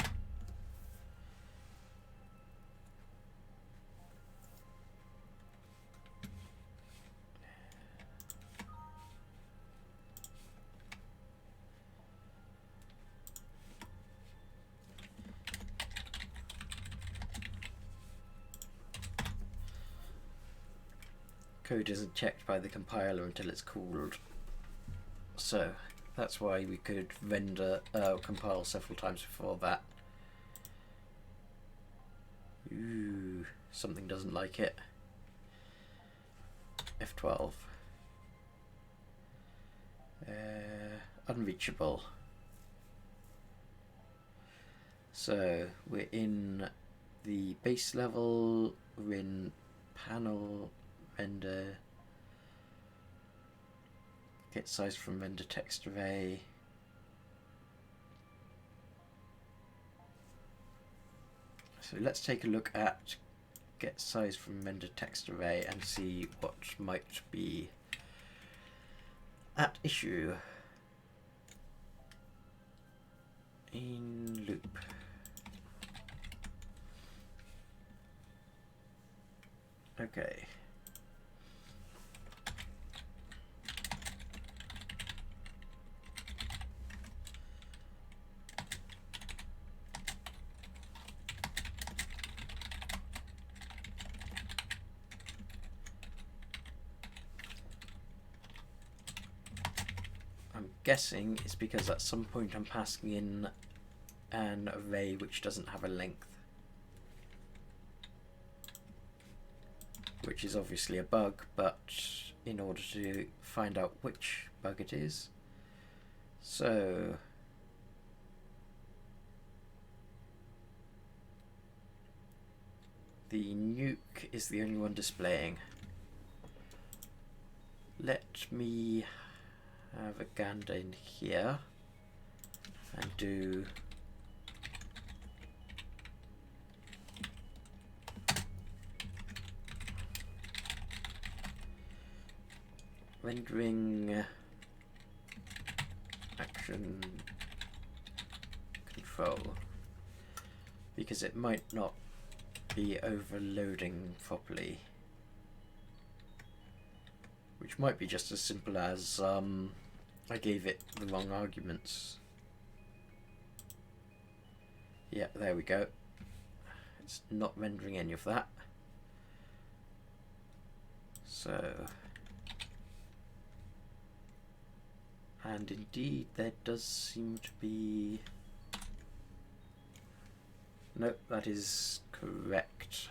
Code isn't checked by the compiler until it's called, so that's why we could render compile several times before that. Ooh, something doesn't like it. F12. Unreachable. So we're in the base level, we're in panel, render, get size from render text array. So let's take a look at get size from render text array and see what might be at issue. In loop. Okay. I'm guessing it's because at some point I'm passing in an array which doesn't have a length, which is obviously a bug, but in order to find out which bug it is, so the nuke is the only one displaying. Let me have a gander in here and do rendering action control, because it might not be overloading properly, which might be just as simple as I gave it the wrong arguments. Yeah, there we go. It's not rendering any of that. So, and indeed there does seem to be, nope, that is correct.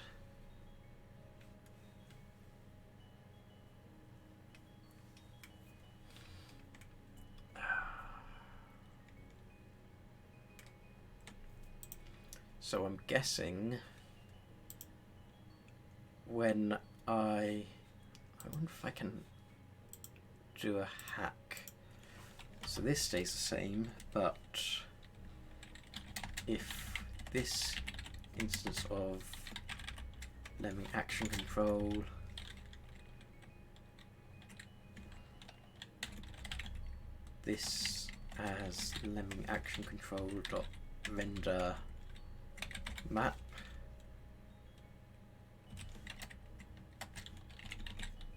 So I'm guessing when I wonder if I can do a hack. So this stays the same, but if this instance of Lemming action control this as Lemming action control dot render map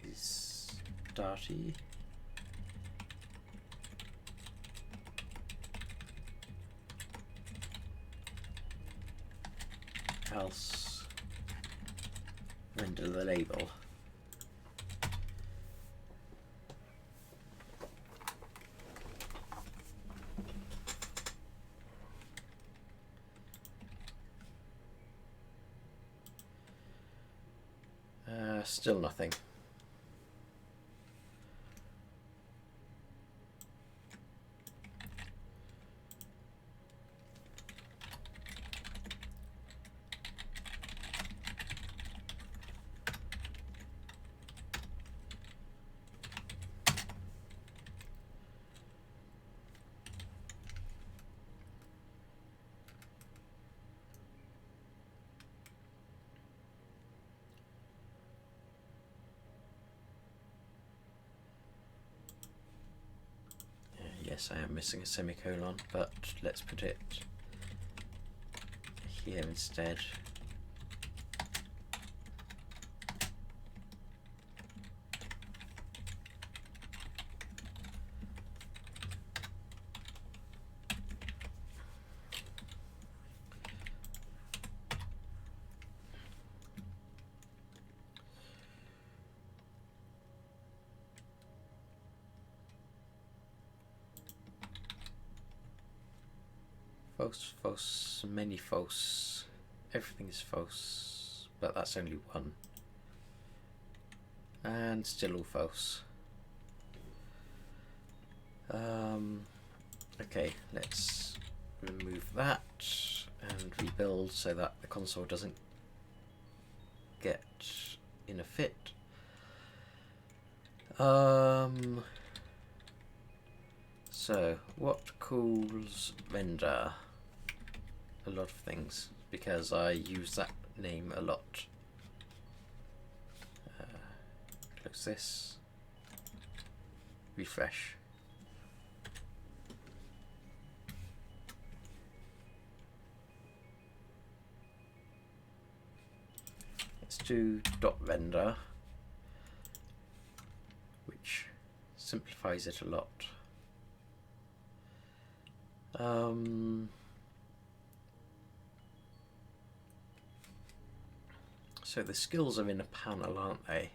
is starty, else render the label. Still nothing. Yes, I am missing a semicolon, but let's put it here instead. False, false, many false. Everything is false, but that's only one. And still all false. Okay, let's remove that and rebuild so that the console doesn't get in a fit. So, what calls render? A lot of things, because I use that name a lot. Close this. Refresh. Let's do dot render, which simplifies it a lot. So the skills are in a panel, aren't they?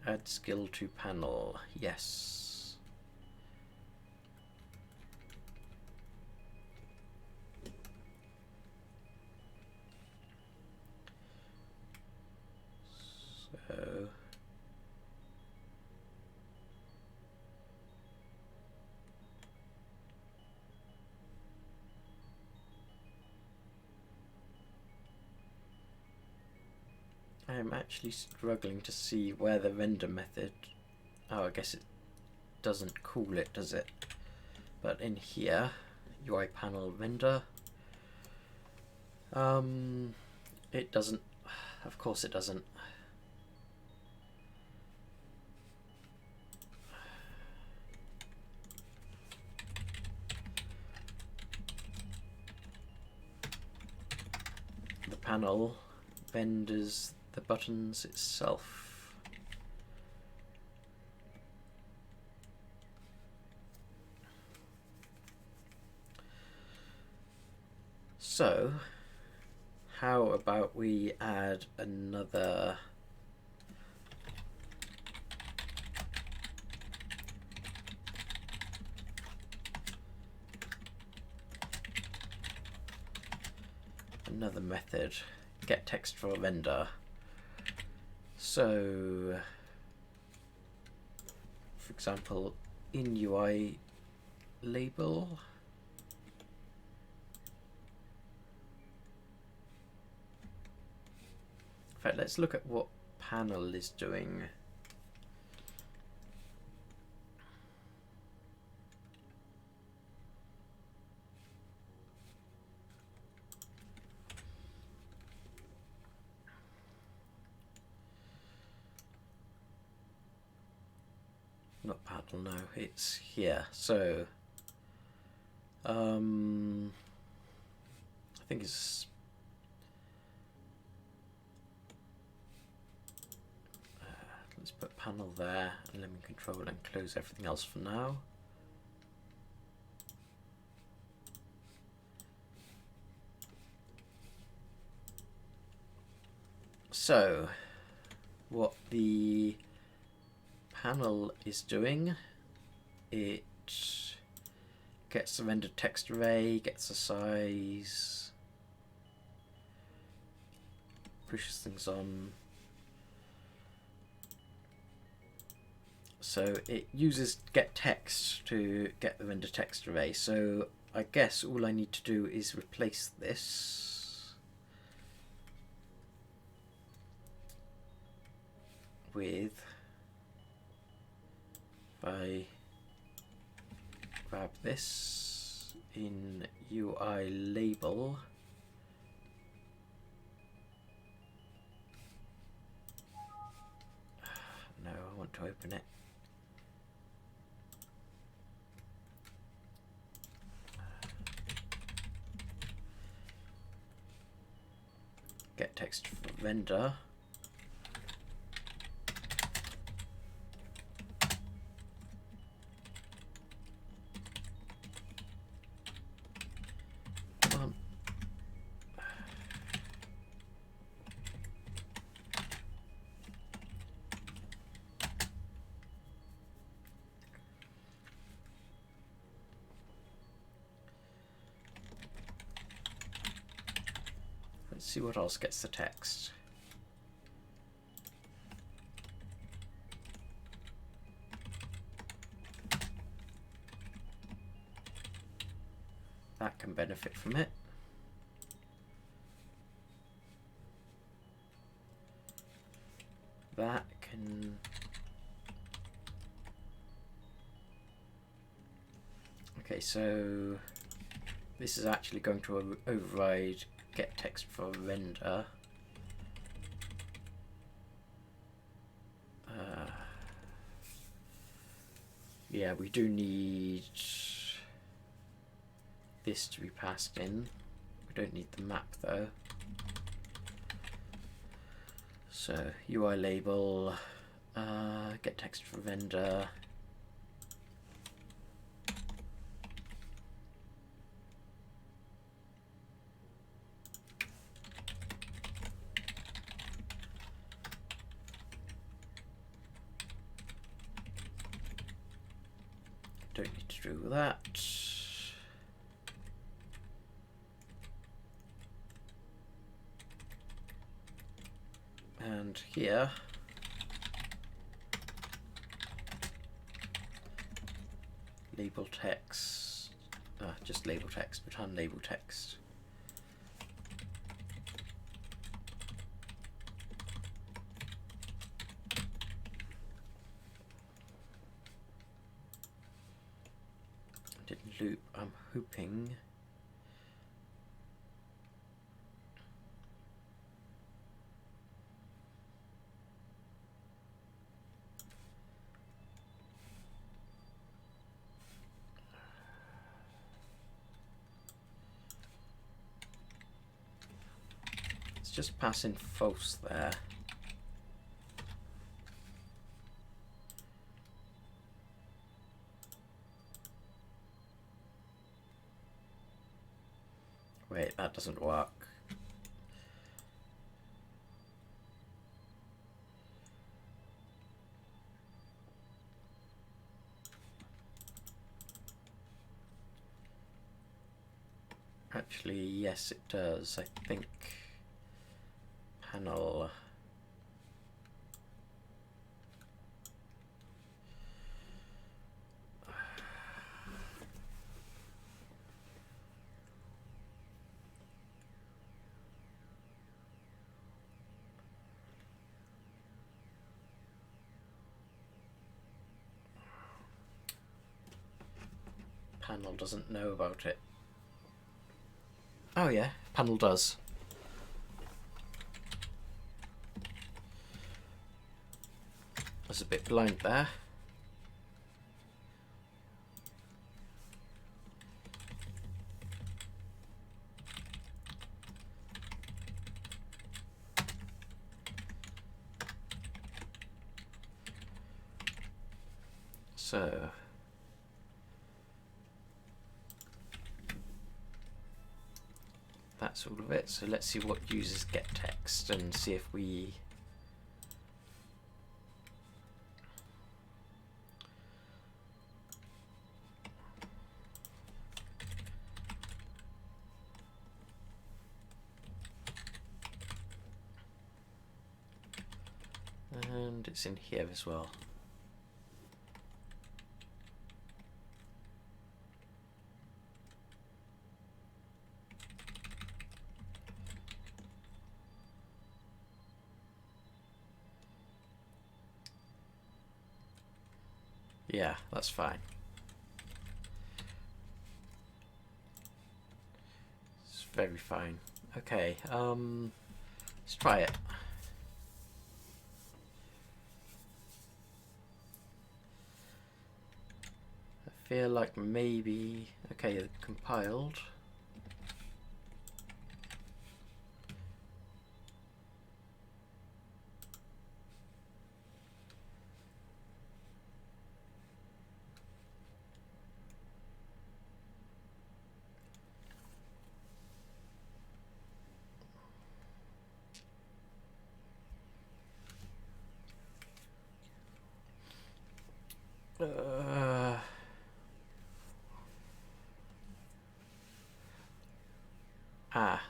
Add skill to panel, yes. So I am actually struggling to see where the render method... Oh, I guess it doesn't call it, does it? But in here, UI panel render, it doesn't... Of course it doesn't. The panel renders the buttons itself. So, how about we add another method, get text for render. So, for example, in UI label, in fact, let's look at what panel is doing. Not panel, no, it's here. So, I think it's let's put panel there and let me control and close everything else for now. So, what the panel is doing, it gets the rendered text array, gets the size, pushes things on. So it uses get text to get the rendered text array. So I guess all I need to do is replace this with, if I grab this in UI label, no, I want to to open it. Get text for render. Let's see what else gets the text. That can benefit from it. That can... Okay, so this is actually going to override get text for render. Yeah, we do need this to be passed in. We don't need the map though. So UI label, get text for render. Don't need to do that. And here, label text, just label text, but unlabel text. Didn't loop, I'm hoping. It's just passing false there. Wait, that doesn't work. Actually, yes it does, I think. Panel. Panel doesn't know about it. Oh yeah, panel does. I was a bit blind there. So that's all of it. So let's see what uses get text and see if we and it's in here as well. Yeah, that's fine. It's very fine. Okay, let's try it. feel like maybe... Okay, compiled.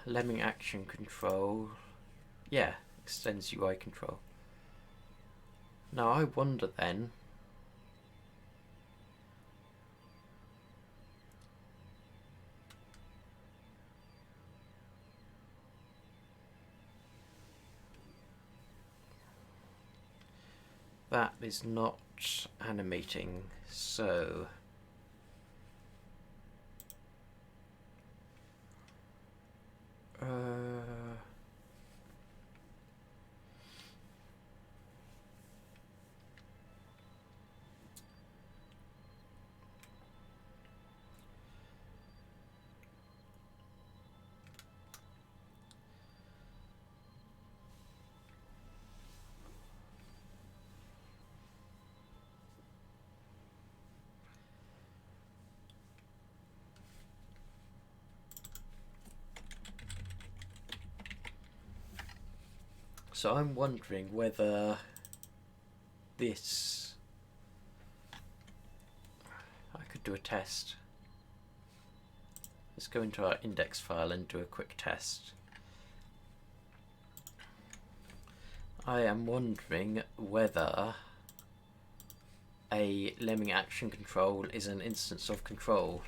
Lemming action control. Yeah, extends UI control. Now I wonder then. That is not animating, so... So I'm wondering whether this... I could do a test. Let's go into our index file and do a quick test. I am wondering whether a lemming action control is an instance of control.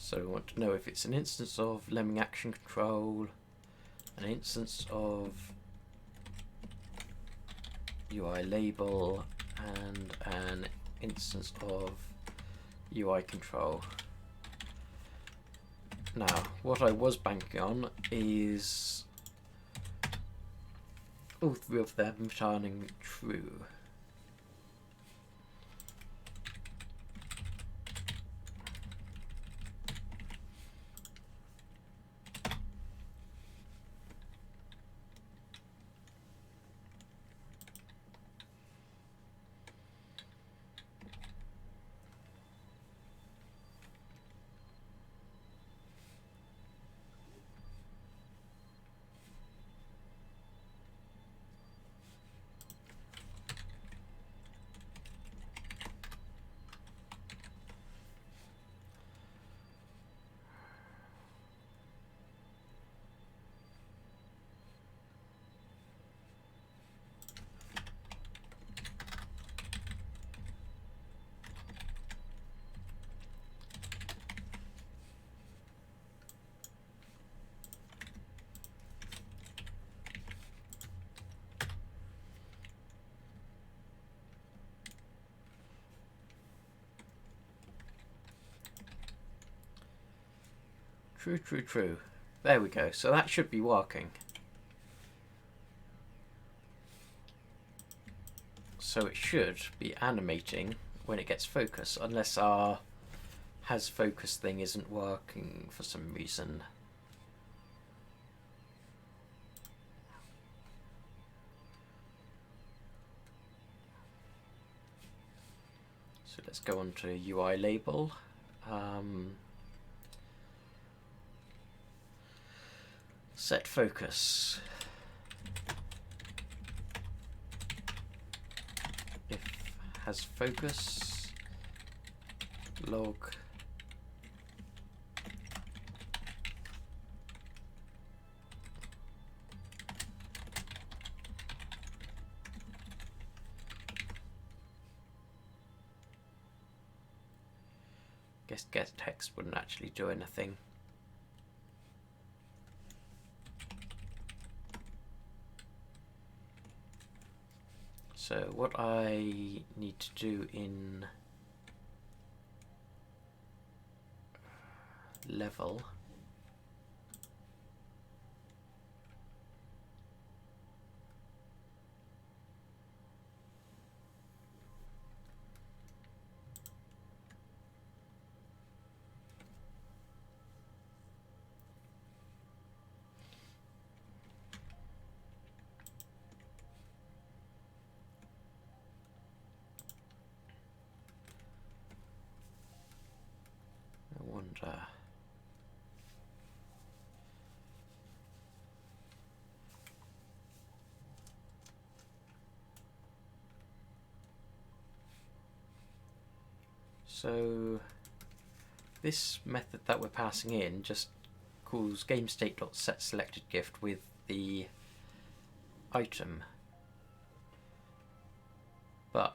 So we want to know if it's an instance of lemming action control, an instance of UI label, and an instance of UI control. Now, what I was banking on is all three of them turning true. True, true, true. There we go. So that should be working. So it should be animating when it gets focus, unless our has focus thing isn't working for some reason. So let's go on to UI label. Set focus. If has focus, log guess get text wouldn't actually do anything. So what I need to do in level I wonder. So this method that we're passing in just calls GameState.setSelectedGift with the item, but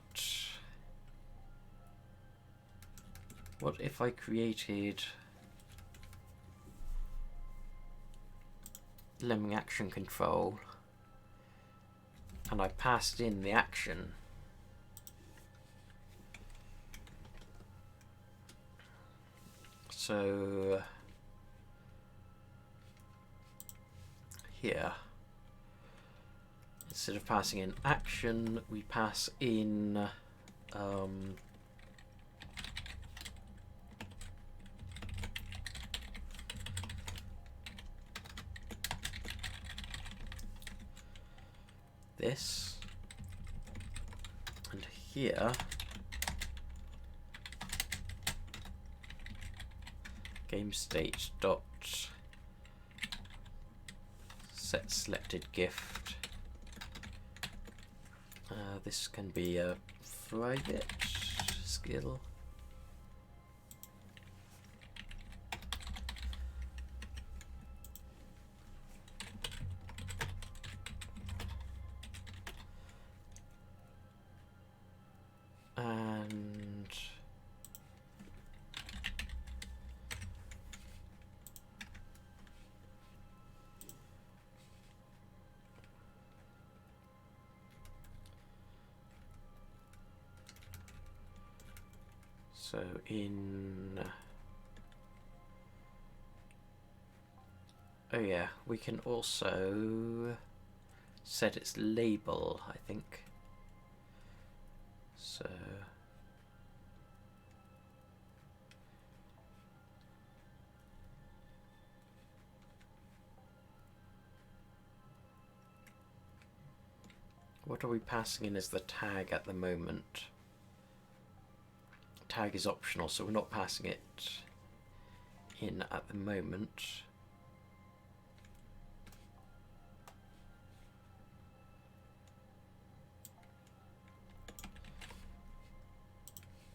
what if I created Lemming action control and I passed in the action? So here, instead of passing in action, we pass in this, and here GameState dot set selected gift. This can be a private skill. And so in, oh yeah, we can also set its label, I think. So what are we passing in as the tag at the moment? Tag is optional, so we're not passing it in at the moment.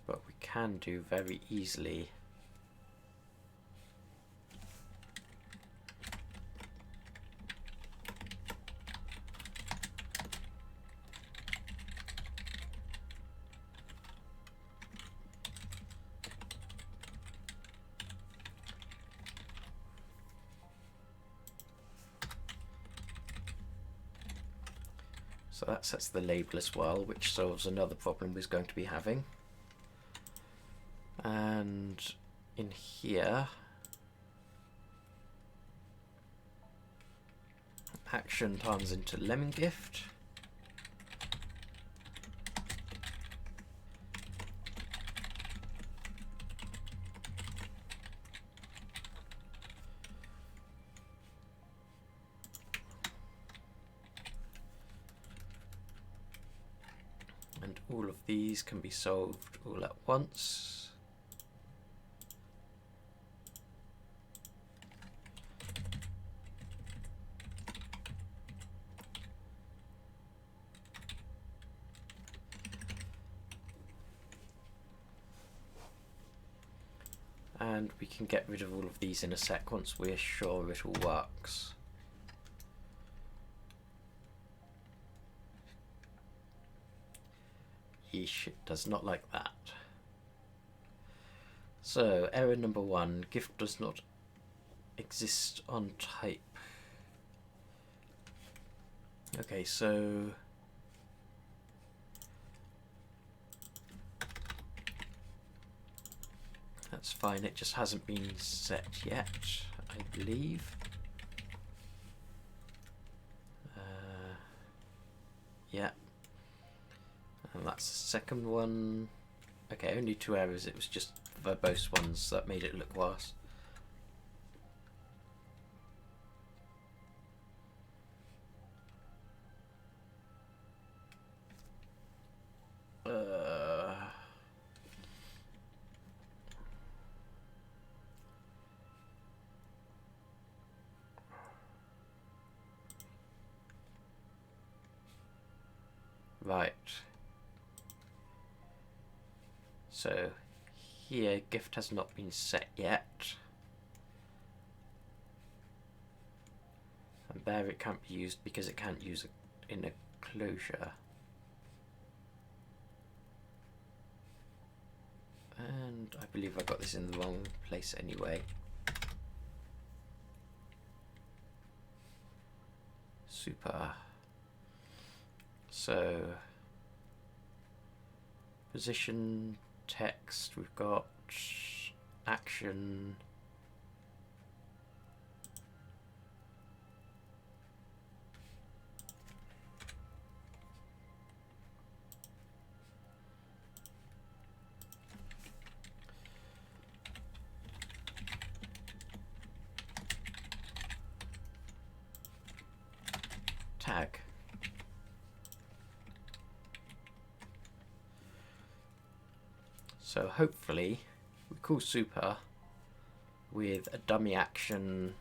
But we can do very easily so that sets the label as well, which solves another problem we're going to be having. And in here, action turns into Lemming gift. all of these can be solved all at once. And we can get rid of all of these in a sec once we're sure it all works. Yeesh, it does not like that. So, error number 1, gift does not exist on type. Okay, so that's fine, it just hasn't been set yet, I believe. Yeah. And that's the second one. Okay, only 2 errors, it was just verbose ones that made it look worse. Right. So here, gift has not been set yet. And there it can't be used because it can't use it in a closure. And I believe I got this in the wrong place anyway. Super. So, position, text, we've got action, tag. So hopefully we call super with a dummy action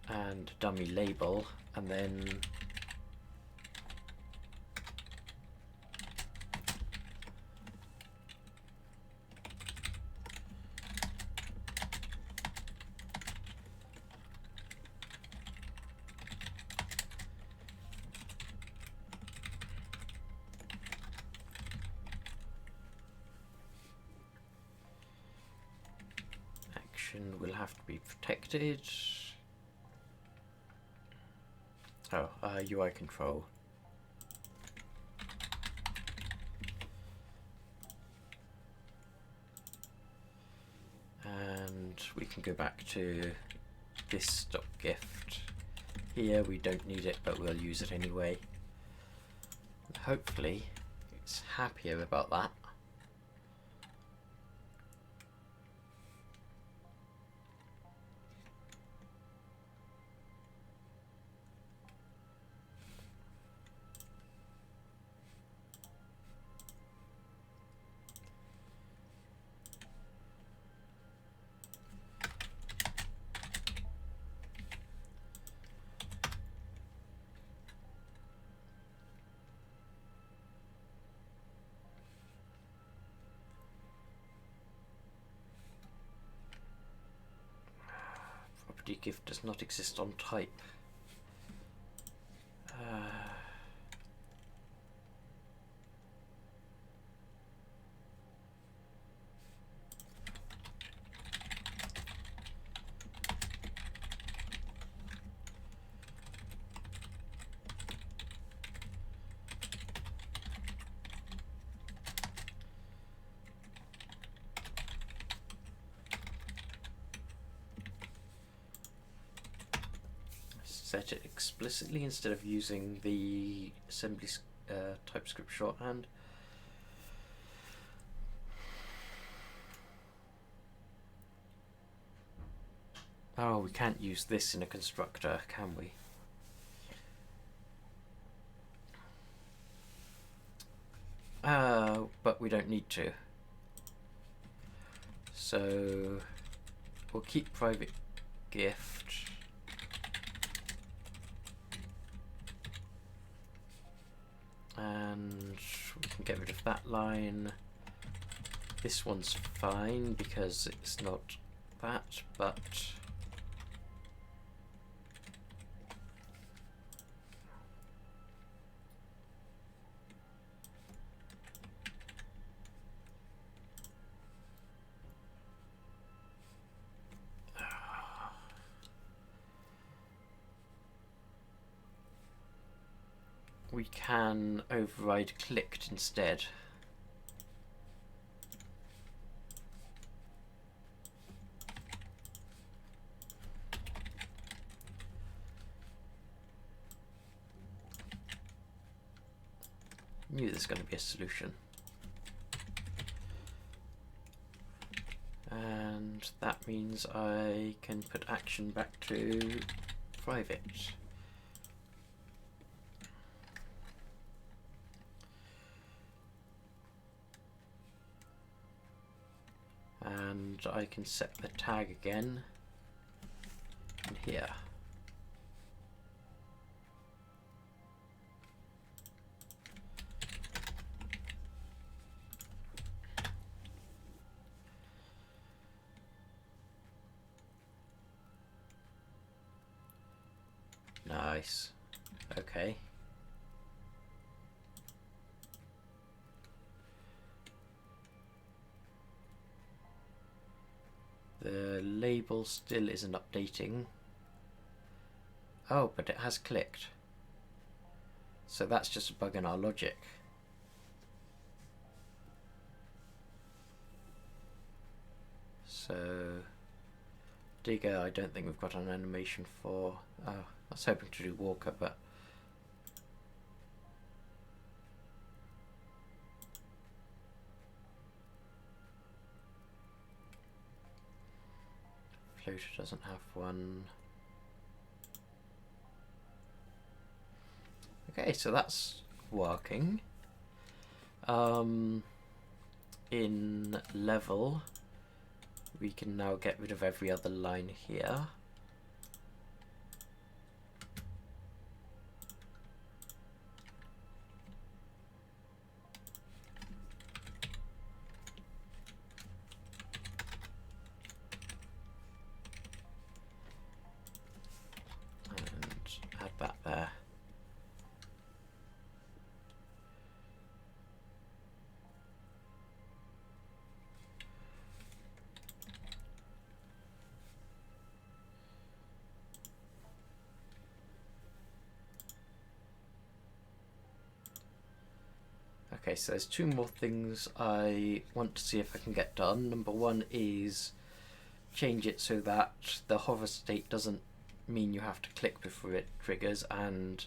and dummy label, and then will have to be protected. Oh, UI control. And we can go back to this .gift. Here we don't need it, but we'll use it anyway. And hopefully it's happier about that. Property gift does not exist on type. Set it explicitly instead of using the assembly TypeScript shorthand. Oh, we can't use this in a constructor, can we? But we don't need to. So we'll keep private gift. And we can get rid of that line. This one's fine because it's not that, but we can override clicked instead. Knew there's going to be a solution. And that means I can put action back to private. And I can set the tag again in here. Nice. Okay. The label still isn't updating. Oh, but it has clicked. So that's just a bug in our logic. So Digger, I don't think we've got an animation for. Oh, I was hoping to do Walker, but Floater doesn't have one. Okay, so that's working. In level, we can now get rid of every other line here. And add that there. Okay, so there's two more things I want to see if I can get done. Number one is change it so that the hover state doesn't mean you have to click before it triggers, and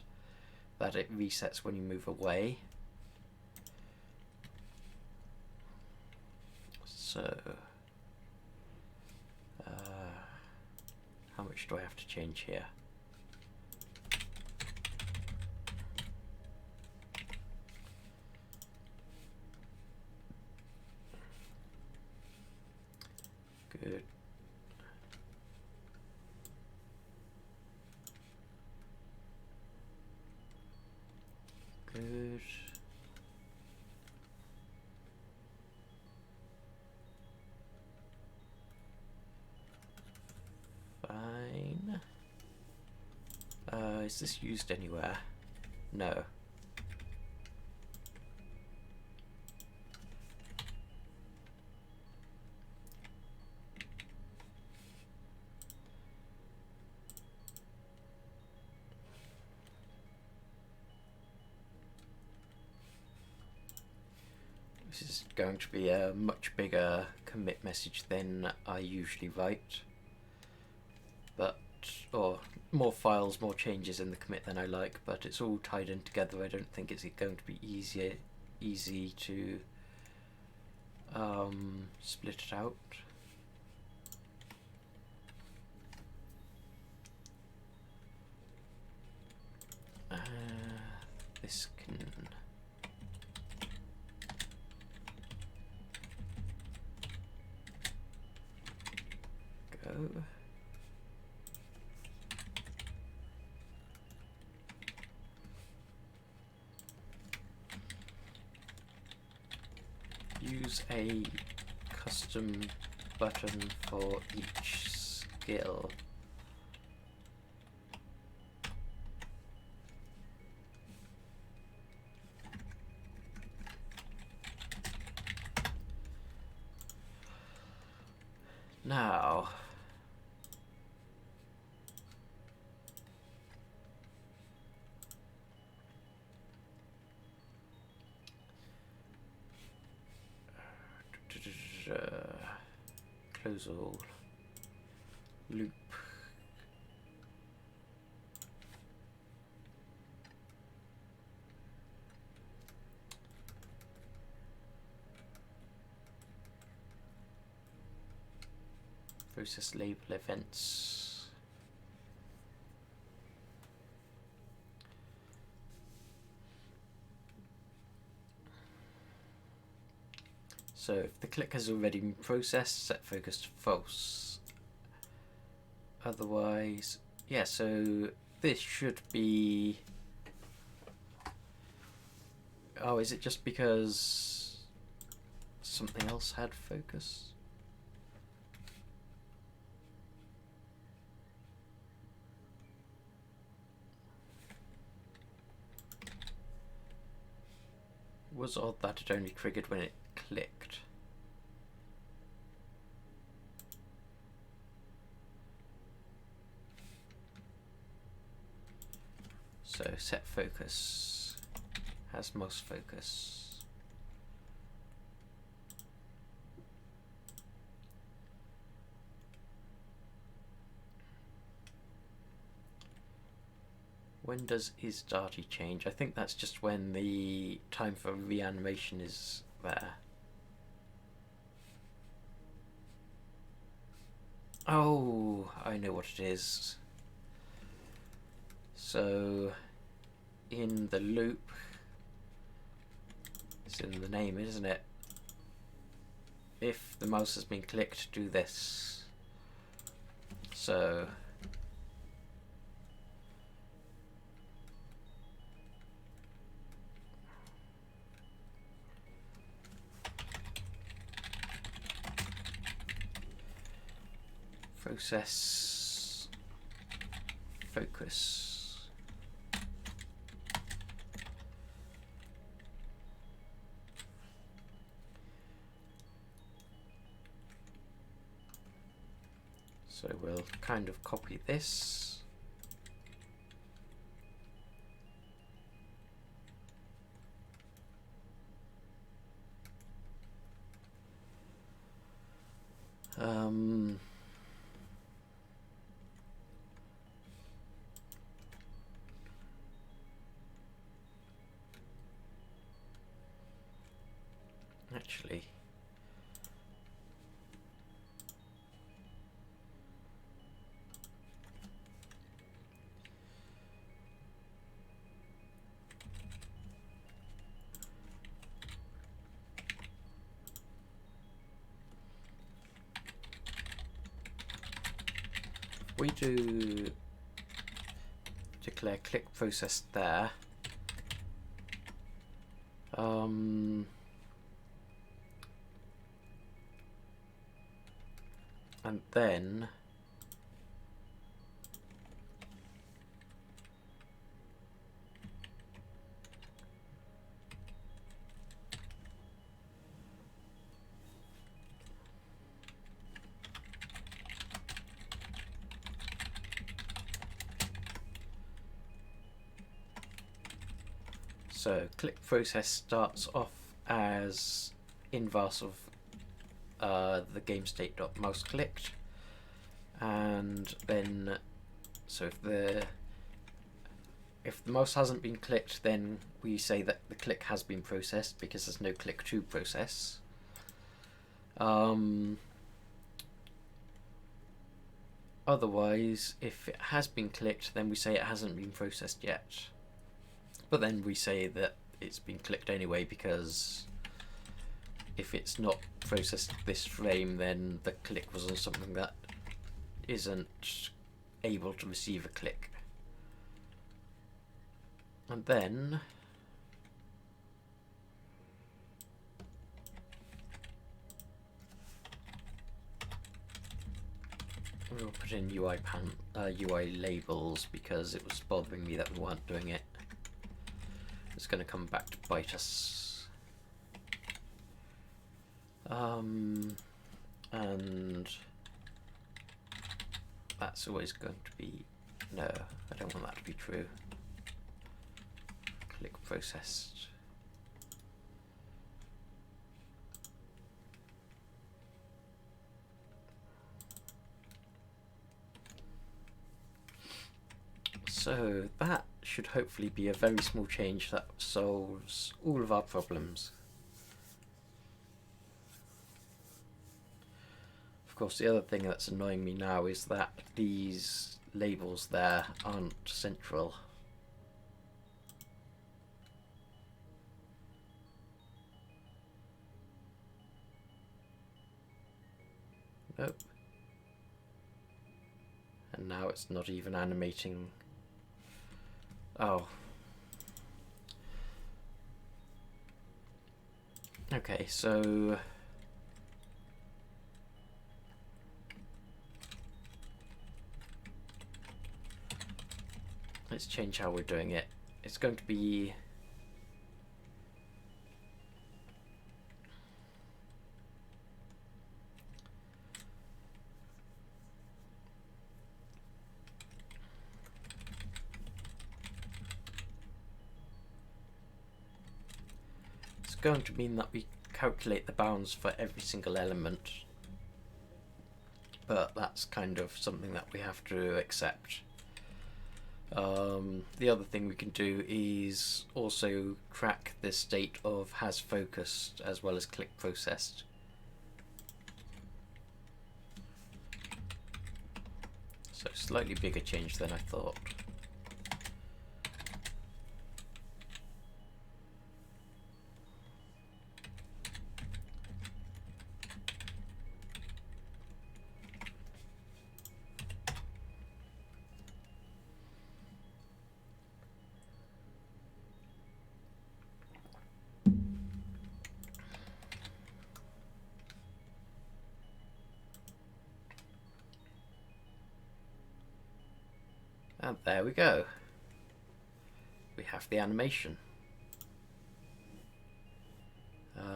that it resets when you move away. So how much do I have to change here? Good. Good. Fine. Is this used anywhere? No. This is going to be a much bigger commit message than I usually write, but or more files, more changes in the commit than I like, but it's all tied in together. I don't think it's going to be easy to split it out. This can use a custom button for each skill. Now, close all, loop. Process label events. So if the click has already been processed, set focus to false. Otherwise, yeah, so this should be... Oh, is it just because something else had focus? Was odd that it only triggered when it clicked. So set focus has most focus. When does isDati change? I think that's just when the time for reanimation is there. Oh, I know what it is. So, in the loop, it's in the name, isn't it? If the mouse has been clicked, do this. So, process focus. So we'll kind of copy this. Actually, we do declare click process there. And then so click process starts off as inverse of the game state dot mouse clicked, and then so if the mouse hasn't been clicked, then we say that the click has been processed because there's no click to process. Otherwise, if it has been clicked, then we say it hasn't been processed yet, but then we say that it's been clicked anyway, because if it's not processed this frame, then the click was on something that isn't able to receive a click. And then we'll put in UI labels because it was bothering me that we weren't doing it. It's going to come back to bite us. And that's always going to be, no, I don't want that to be true. Click processed. So that should hopefully be a very small change that solves all of our problems. Of course, the other thing that's annoying me now is that these labels there aren't central. Nope. And now it's not even animating. Oh. Okay, so let's change how we're doing it. It's going to be going to mean that we calculate the bounds for every single element, but that's kind of something that we have to accept. The other thing we can do is also track the state of has focused as well as click processed. So slightly bigger change than I thought. And there we go. We have the animation.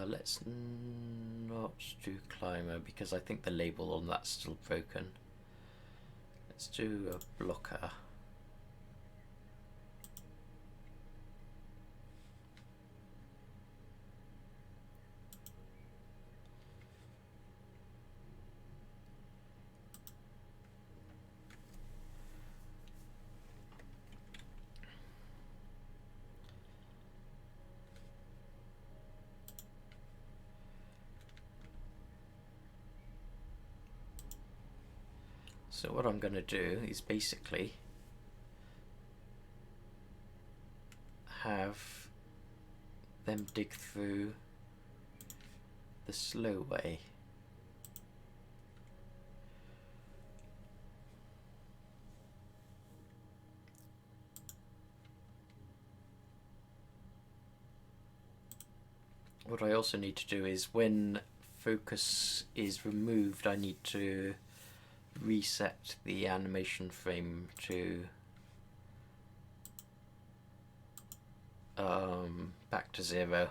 Let's not do climber because I think the label on that's still broken. Let's do a blocker. So what I'm going to do is basically have them dig through the slow way. What I also need to do is when focus is removed, I need to reset the animation frame to back to 0.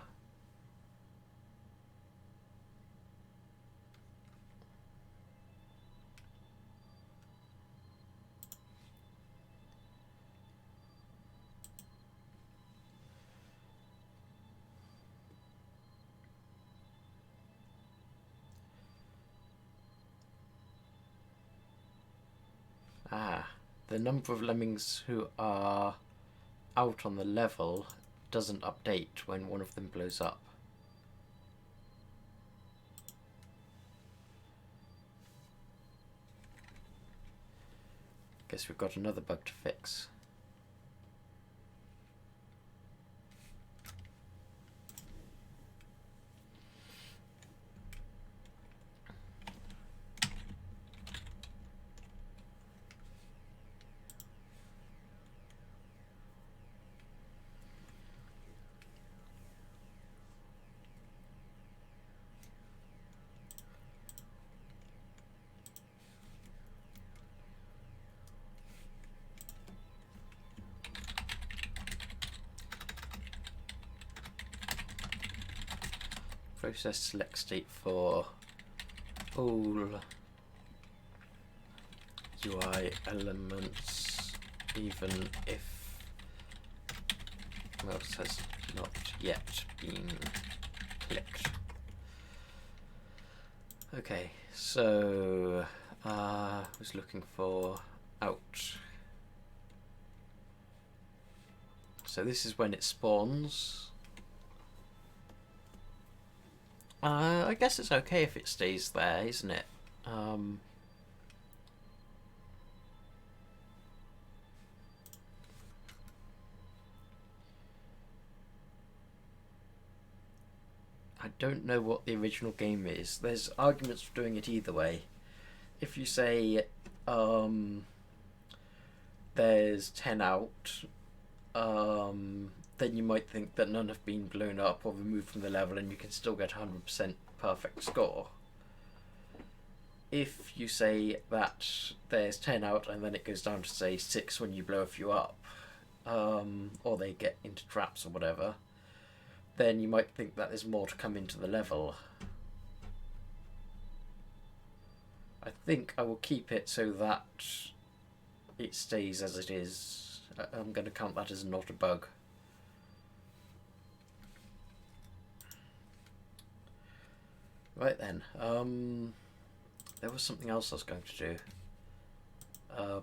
The number of lemmings who are out on the level doesn't update when one of them blows up. Guess we've got another bug to fix. process select state for all UI elements, even if mouse has not yet been clicked. Okay, so I was looking for out. So this is when it spawns. I guess it's okay if it stays there, isn't it? I don't know what the original game is. There's arguments for doing it either way. If you say there's 10 out, then you might think that none have been blown up or removed from the level and you can still get 100% perfect score. If you say that there's 10 out and then it goes down to say 6 when you blow a few up, or they get into traps or whatever, then you might think that there's more to come into the level. I think I will keep it so that it stays as it is. I'm going to count that as not a bug. Right then, there was something else I was going to do.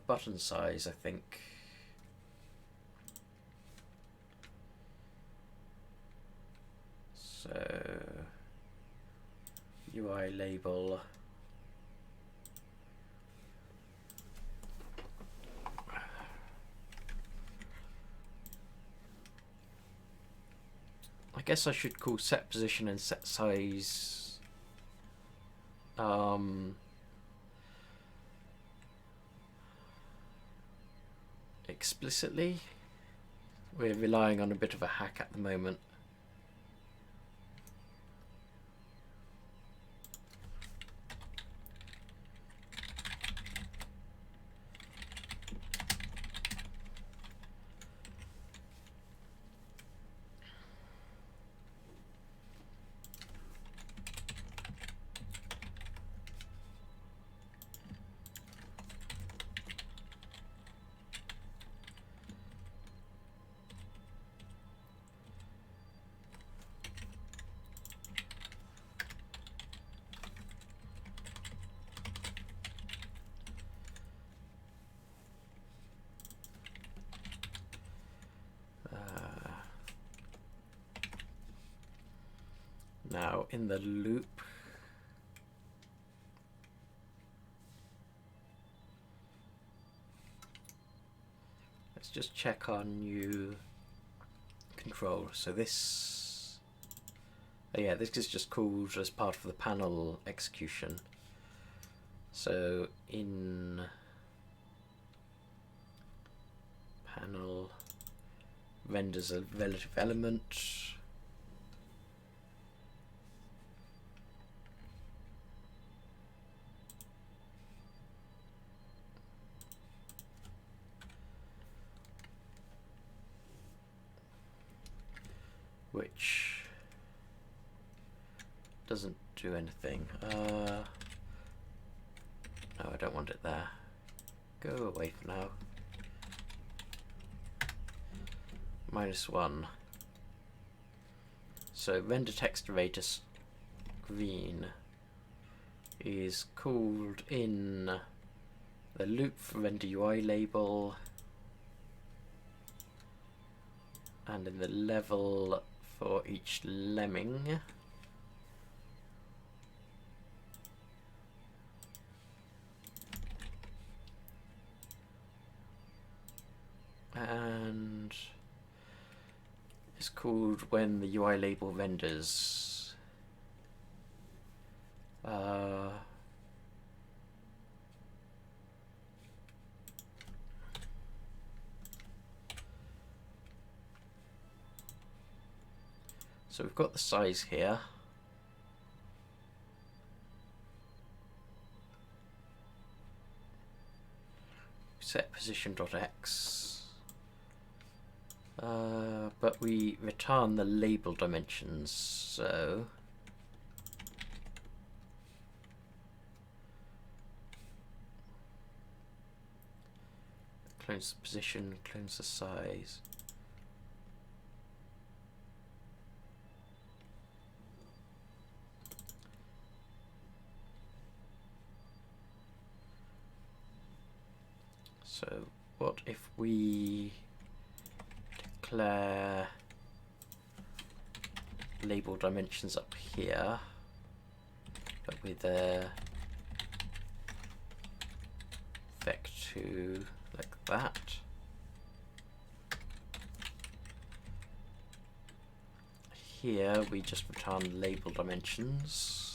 Button size, I think. So, UI label. I guess I should call set position and set size explicitly. We're relying on a bit of a hack at the moment. Now in the loop, let's just check our new control. So this, yeah, this is just called as part of the panel execution. So in panel renders a relative element. Which doesn't do anything. No, I don't want it there. Go away for now. -1. So render text array to screen is called in the loop for render UI label, and in the level for each lemming. And it's called when the UI label renders. So we've got the size here. Set position.x. But we return the label dimensions, so clones the position, clones the size. So what if we declare label dimensions up here, but with a vec2 like that. Here we just return label dimensions.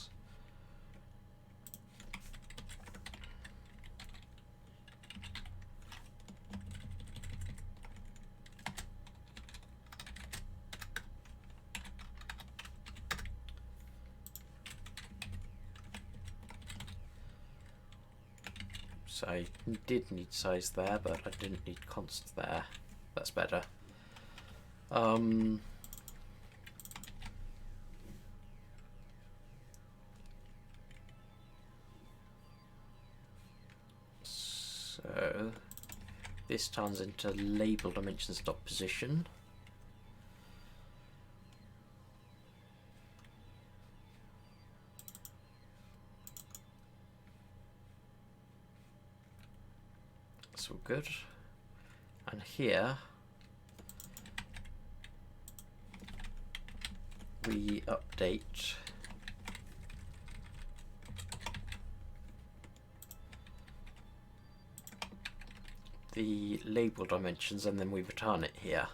So I did need size there, but I didn't need const there. That's better. So this turns into label dimensions dot position. That's all good. And here we update the label dimensions and then we return it here.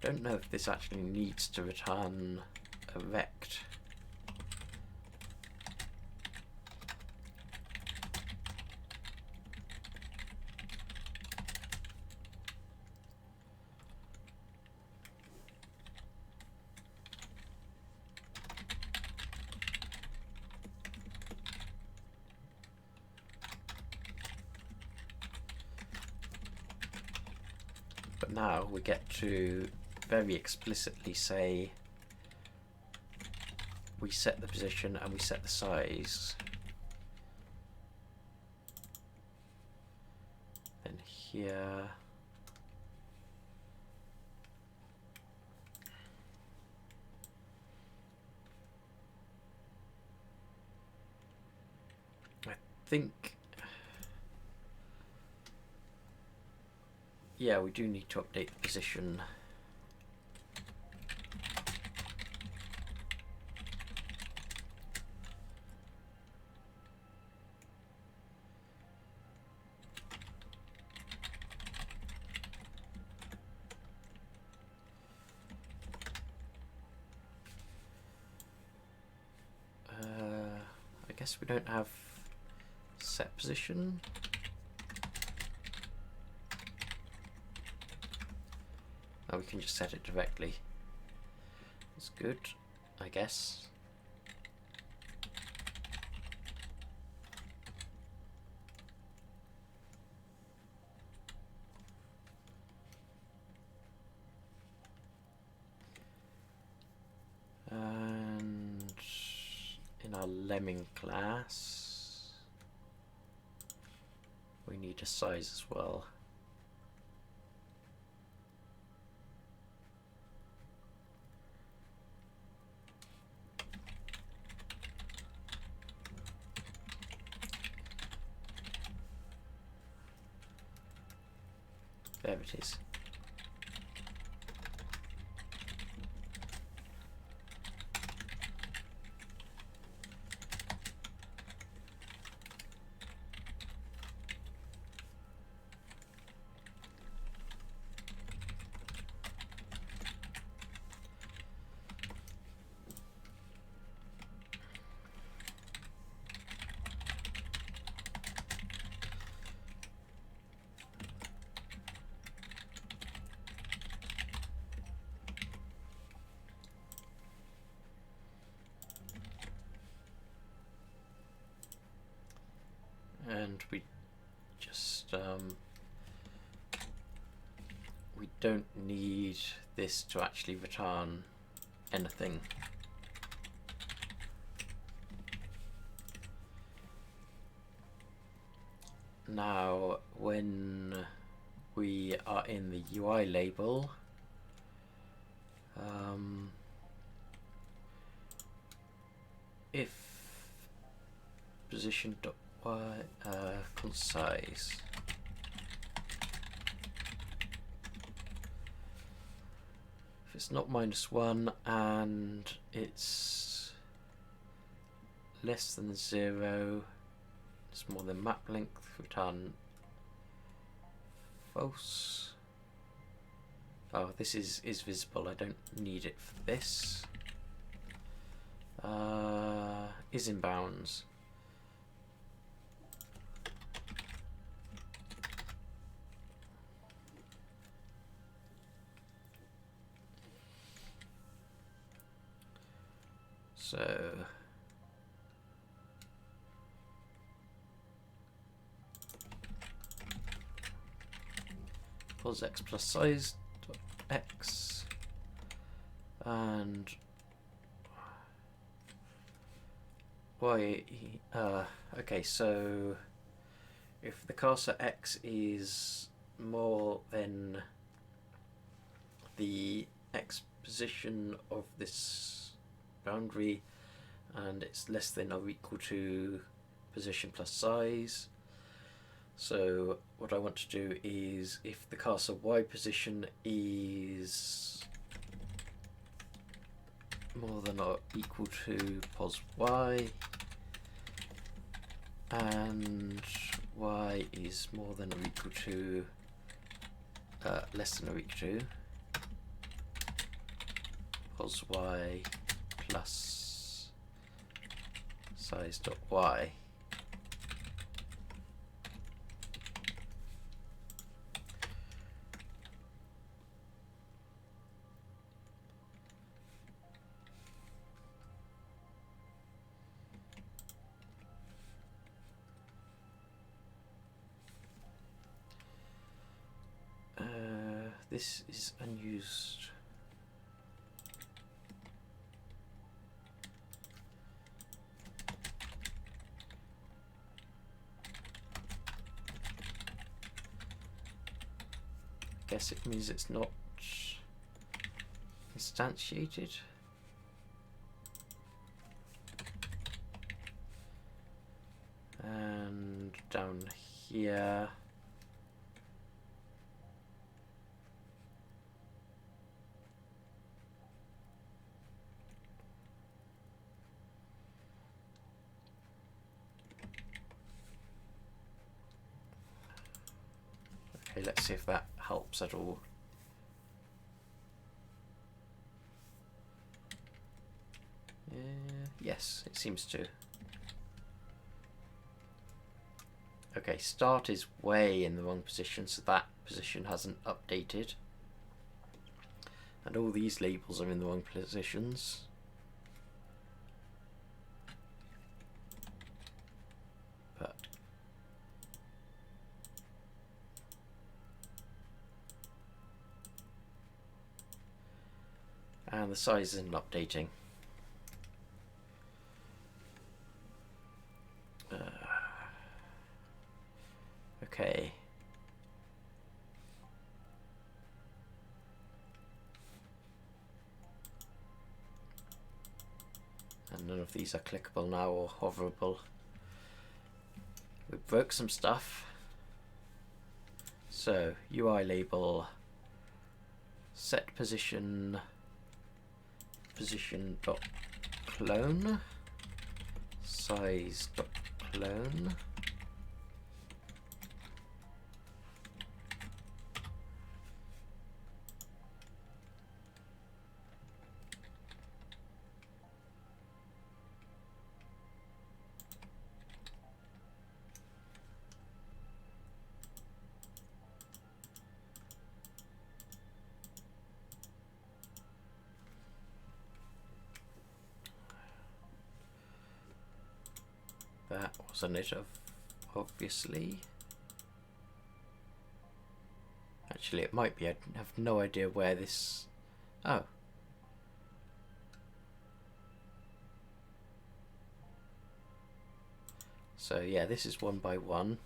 I don't know if this actually needs to return a vect. But now we get to very explicitly say we set the position and we set the size. Then here I think, yeah, we do need to update the position. I guess we don't have set position. Oh, we can just set it directly. That's good, I guess. And in our lemming class, we need a size as well. There it is. And we just we don't need this to actually return anything. Now, when we are in the UI label, if position.y concise, if it's not -1 and it's less than 0, it's more than map length, return false. Oh, this is visible, I don't need it for this. Is in bounds. So pos x plus size dot x, and y. Okay, so if the cursor x is more than the x position of this boundary, and it's less than or equal to position plus size. So what I want to do is, if the cursor y position is more than or equal to pos y, and y is more than or equal to less than or equal to pos y plus size dot y. This is unused. I guess it means it's not instantiated. And down here, okay, let's see if that helps at all. Yes, it seems to. Okay, start is way in the wrong position, so that position hasn't updated. And all these labels are in the wrong positions. But and the size isn't updating. Okay. And none of these are clickable now or hoverable. We broke some stuff. So UI label set position dot clone size dot clone. That wasn't it, obviously. Actually, it might be. I have no idea where this Oh. So yeah, this is 1 by 1.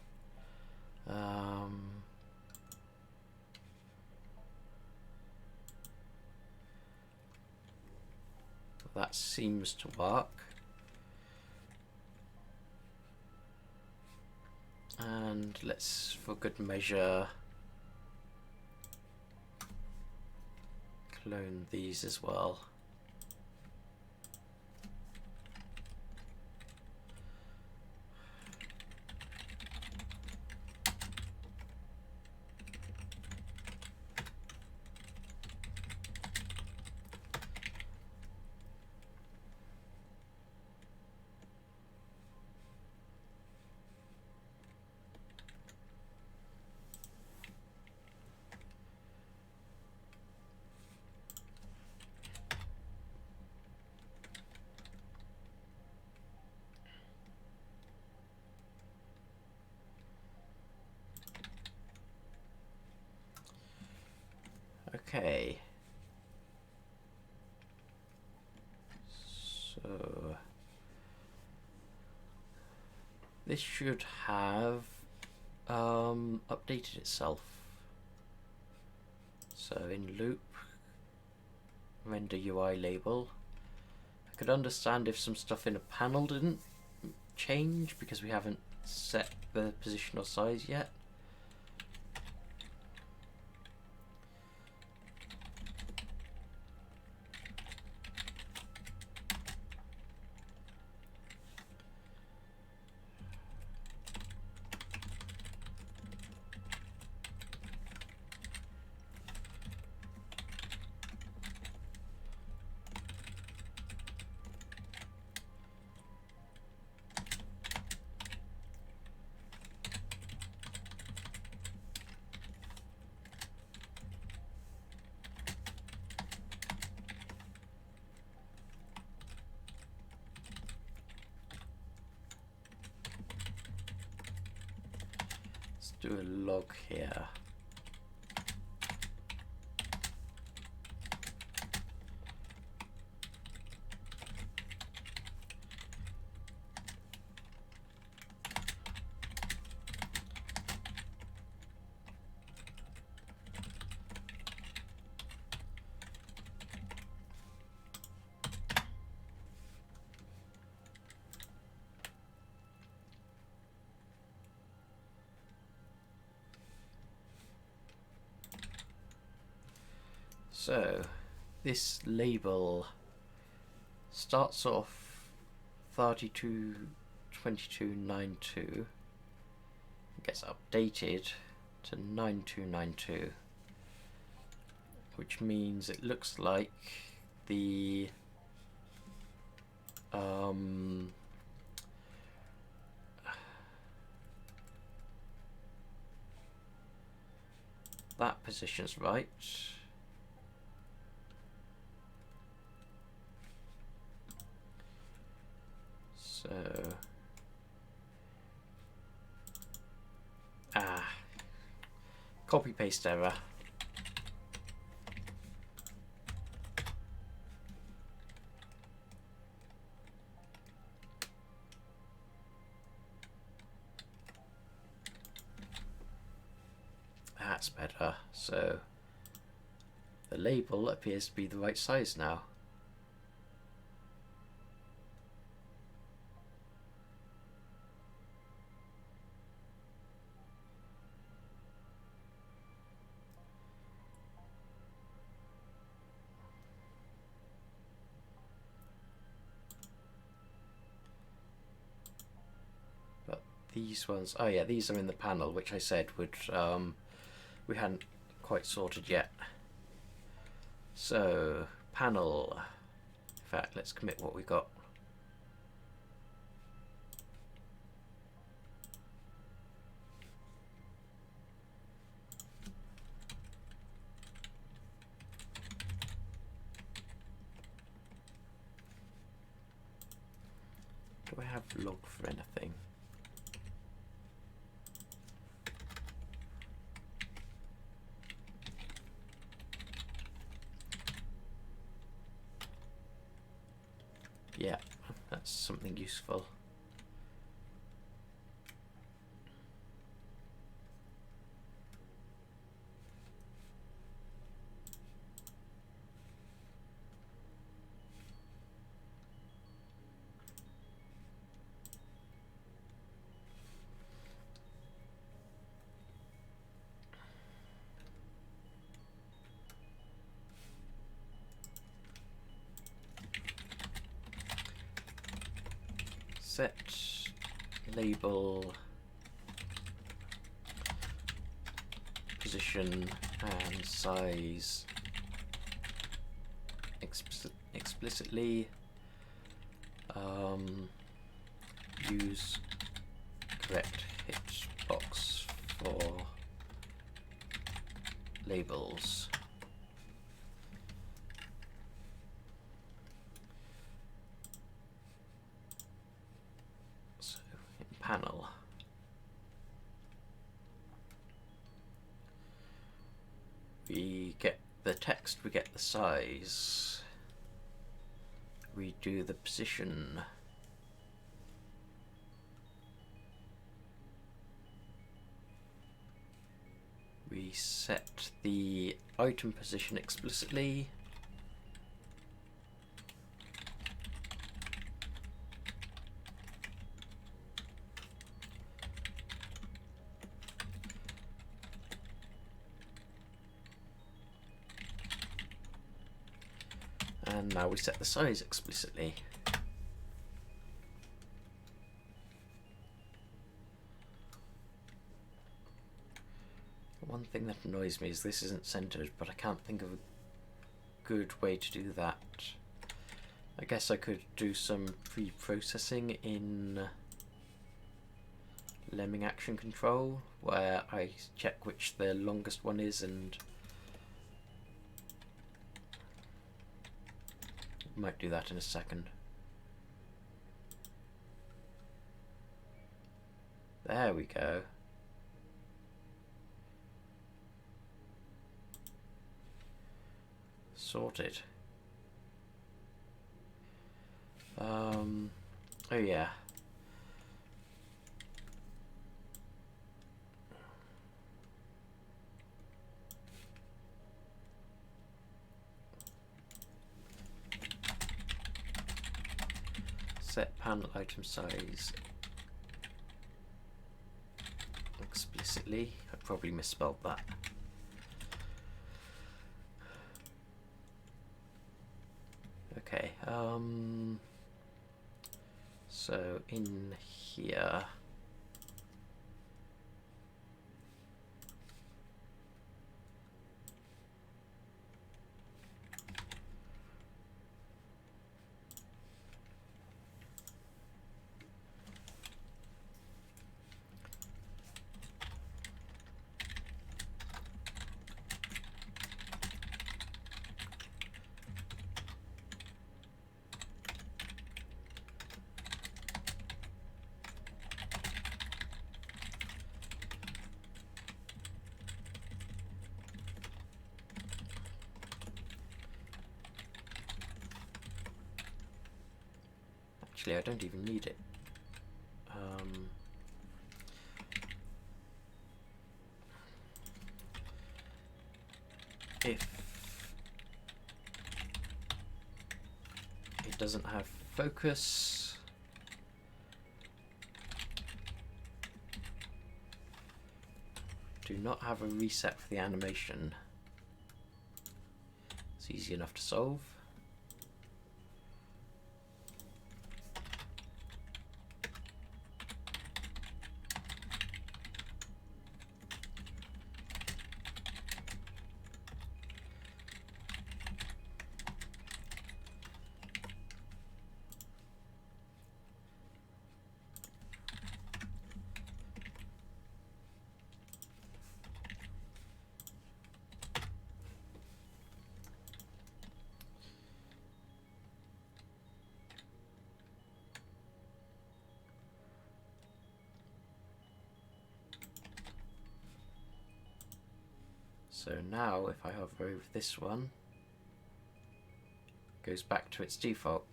That seems to work. And let's, for good measure, clone these as well. Okay. So this should have updated itself. So in loop, render UI label. I could understand if some stuff in a panel didn't change because we haven't set the position or size yet. Do a log here. So this label starts off 322292, gets updated to 9292, which means it looks like the that position's right. So, copy paste error. That's better. So, the label appears to be the right size now. These ones, oh yeah, these are in the panel, which I said would, we hadn't quite sorted yet. So, panel, in fact, let's commit what we got. Do I have log for anything? that's something useful. Set label position and size explicitly. Use correct hitbox for labels. So in panel, we get the text, we get the size, we do the position. We set the item position explicitly. And now we set the size explicitly. One thing that annoys me is this isn't centered, but I can't think of a good way to do that. I guess I could do some pre-processing in Lemming action control, where I check which the longest one is, and might do that in a second. There we go. Sorted. Oh yeah. Set panel item size explicitly. I probably misspelled that. Okay, so in here, actually I don't even need it. If it doesn't have focus, do not have a reset for the animation. It's easy enough to solve. So now if I hover over this one, it goes back to its default.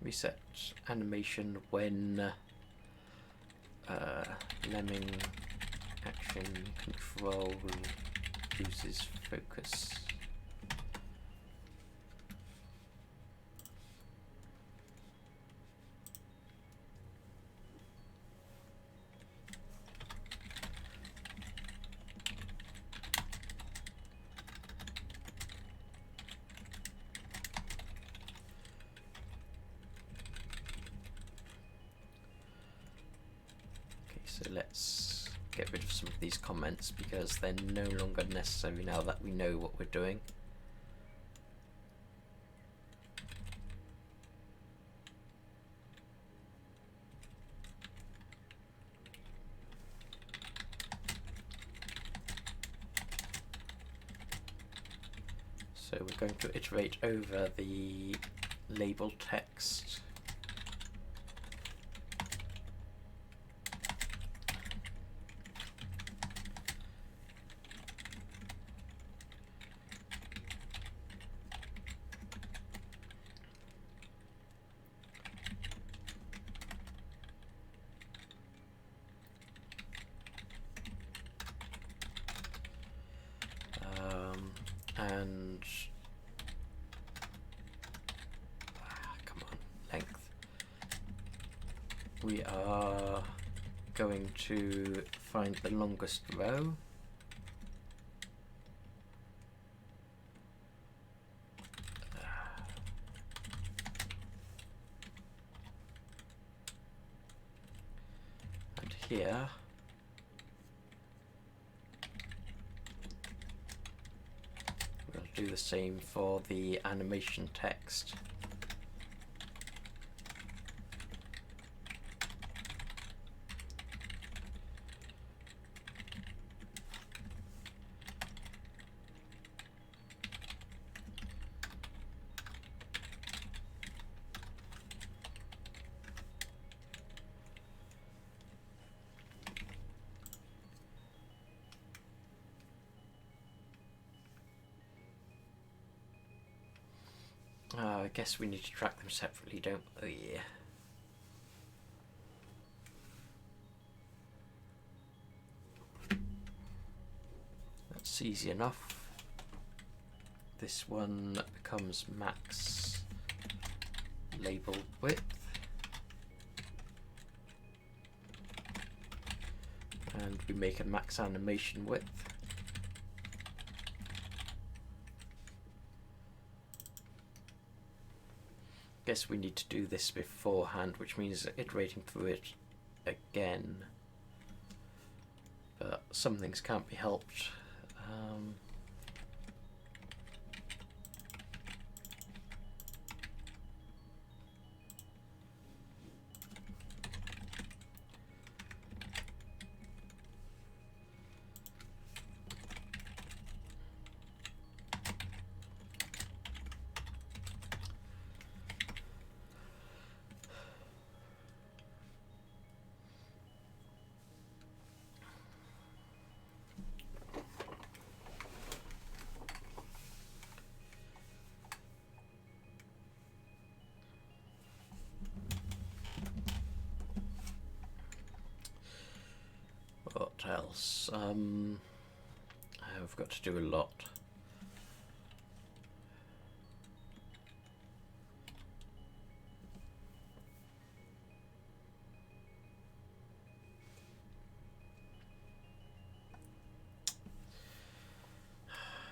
reset animation when lemming action control loses focus. So let's get rid of some of these comments because they're no longer necessary now that we know what we're doing. So we're going to iterate over the label text. And come on, length. We are going to find the longest row. And here we'll do the same for the animation text. I guess we need to track them separately, don't we? Oh yeah. That's easy enough. This one becomes max label width. And we make a max animation width. Guess we need to do this beforehand, which means iterating through it again. But some things can't be helped. What else? I've got to do a lot.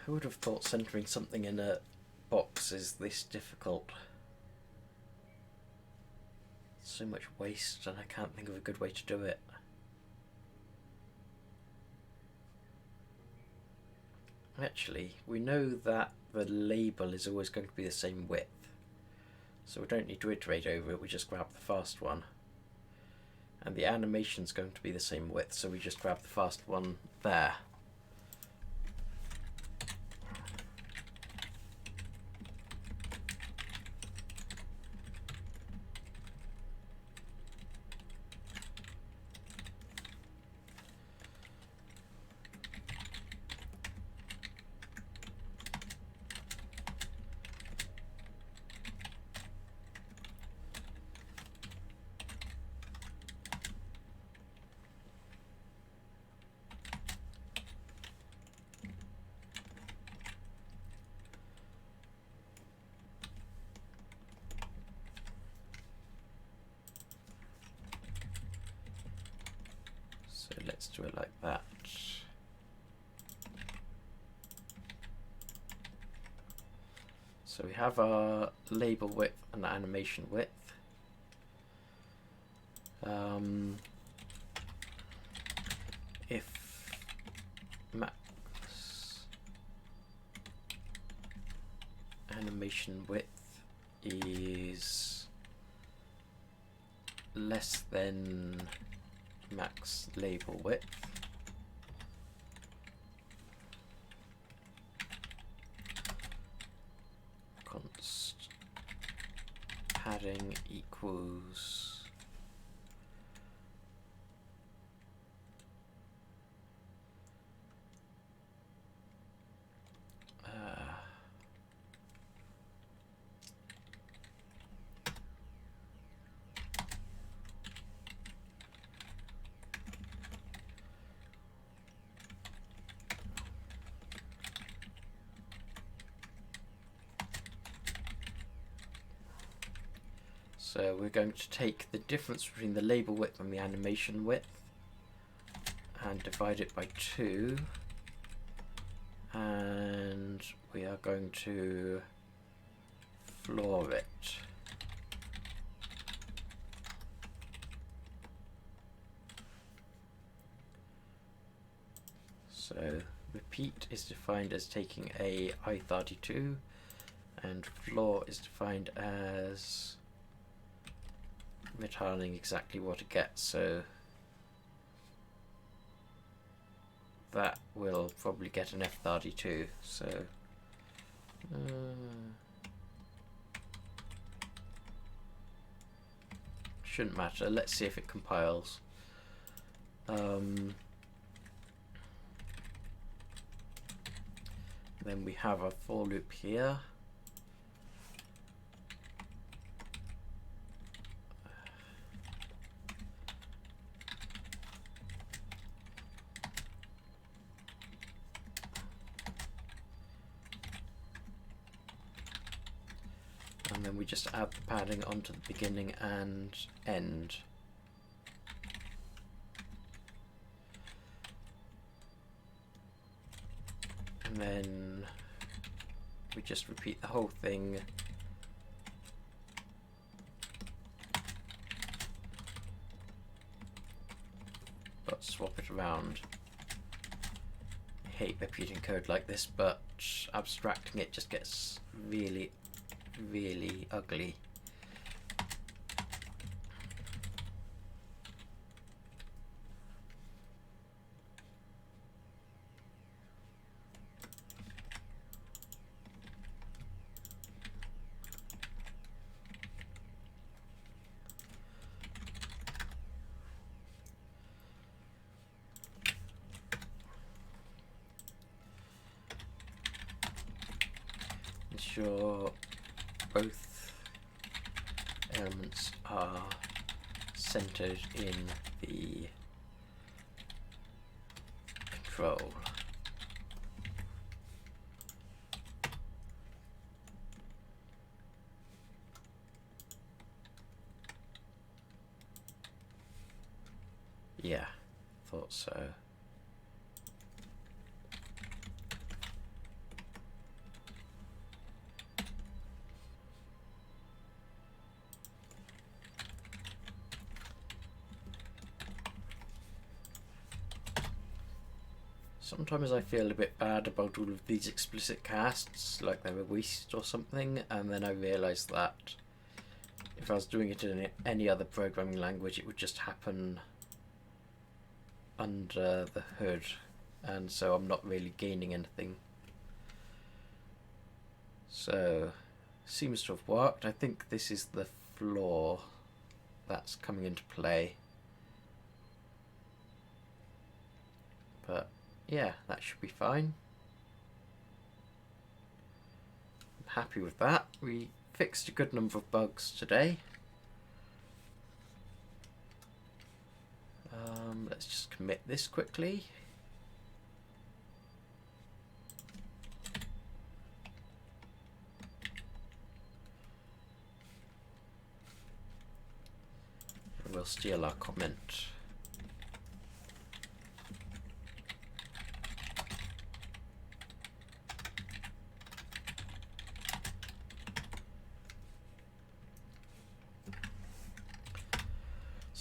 Who would have thought centering something in a box is this difficult? So much waste, and I can't think of a good way to do it. Actually, we know that the label is always going to be the same width, so we don't need to iterate over it, we just grab the fast one. And the animation's going to be the same width, so we just grab the fast one there. let's do it like that. So we have our label width and animation width. If max animation width is less than max label width, const padding equals so we're going to take the difference between the label width and the animation width and divide it by 2, and we are going to floor it. So repeat is defined as taking a I32, and floor is defined as returning exactly what it gets, so that will probably get an F32, so shouldn't matter. Let's see if it compiles. Then we have a for loop here. And then we just add the padding onto the beginning and end. And then we just repeat the whole thing but swap it around. I hate repeating code like this, but abstracting it just gets really ugly. Ensure both elements are centered in the control. Yeah, thought so. Sometimes I feel a bit bad about all of these explicit casts, like they're a waste or something, and then I realise that if I was doing it in any other programming language, it would just happen under the hood, and so I'm not really gaining anything. So, seems to have worked. I think this is the floor that's coming into play. But yeah, that should be fine. I'm happy with that. We fixed a good number of bugs today. Let's just commit this quickly. And we'll steal our comment.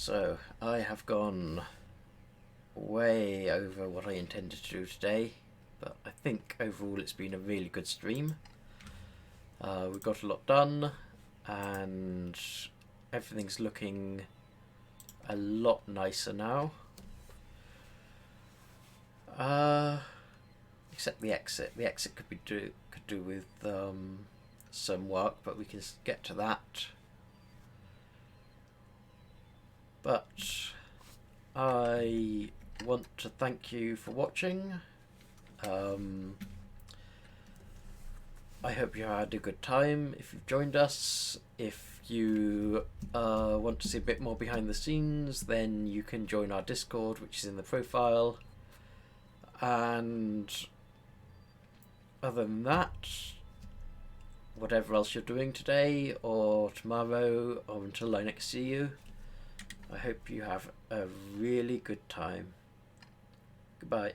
So, I have gone way over what I intended to do today, but I think overall it's been a really good stream. We got a lot done, and everything's looking a lot nicer now. Except the exit. The exit could do with some work, but we can get to that. But I want to thank you for watching. I hope you had a good time if you've joined us. If you want to see a bit more behind the scenes, then you can join our Discord, which is in the profile. And other than that, whatever else you're doing today or tomorrow or until I next see you, I hope you have a really good time. Goodbye.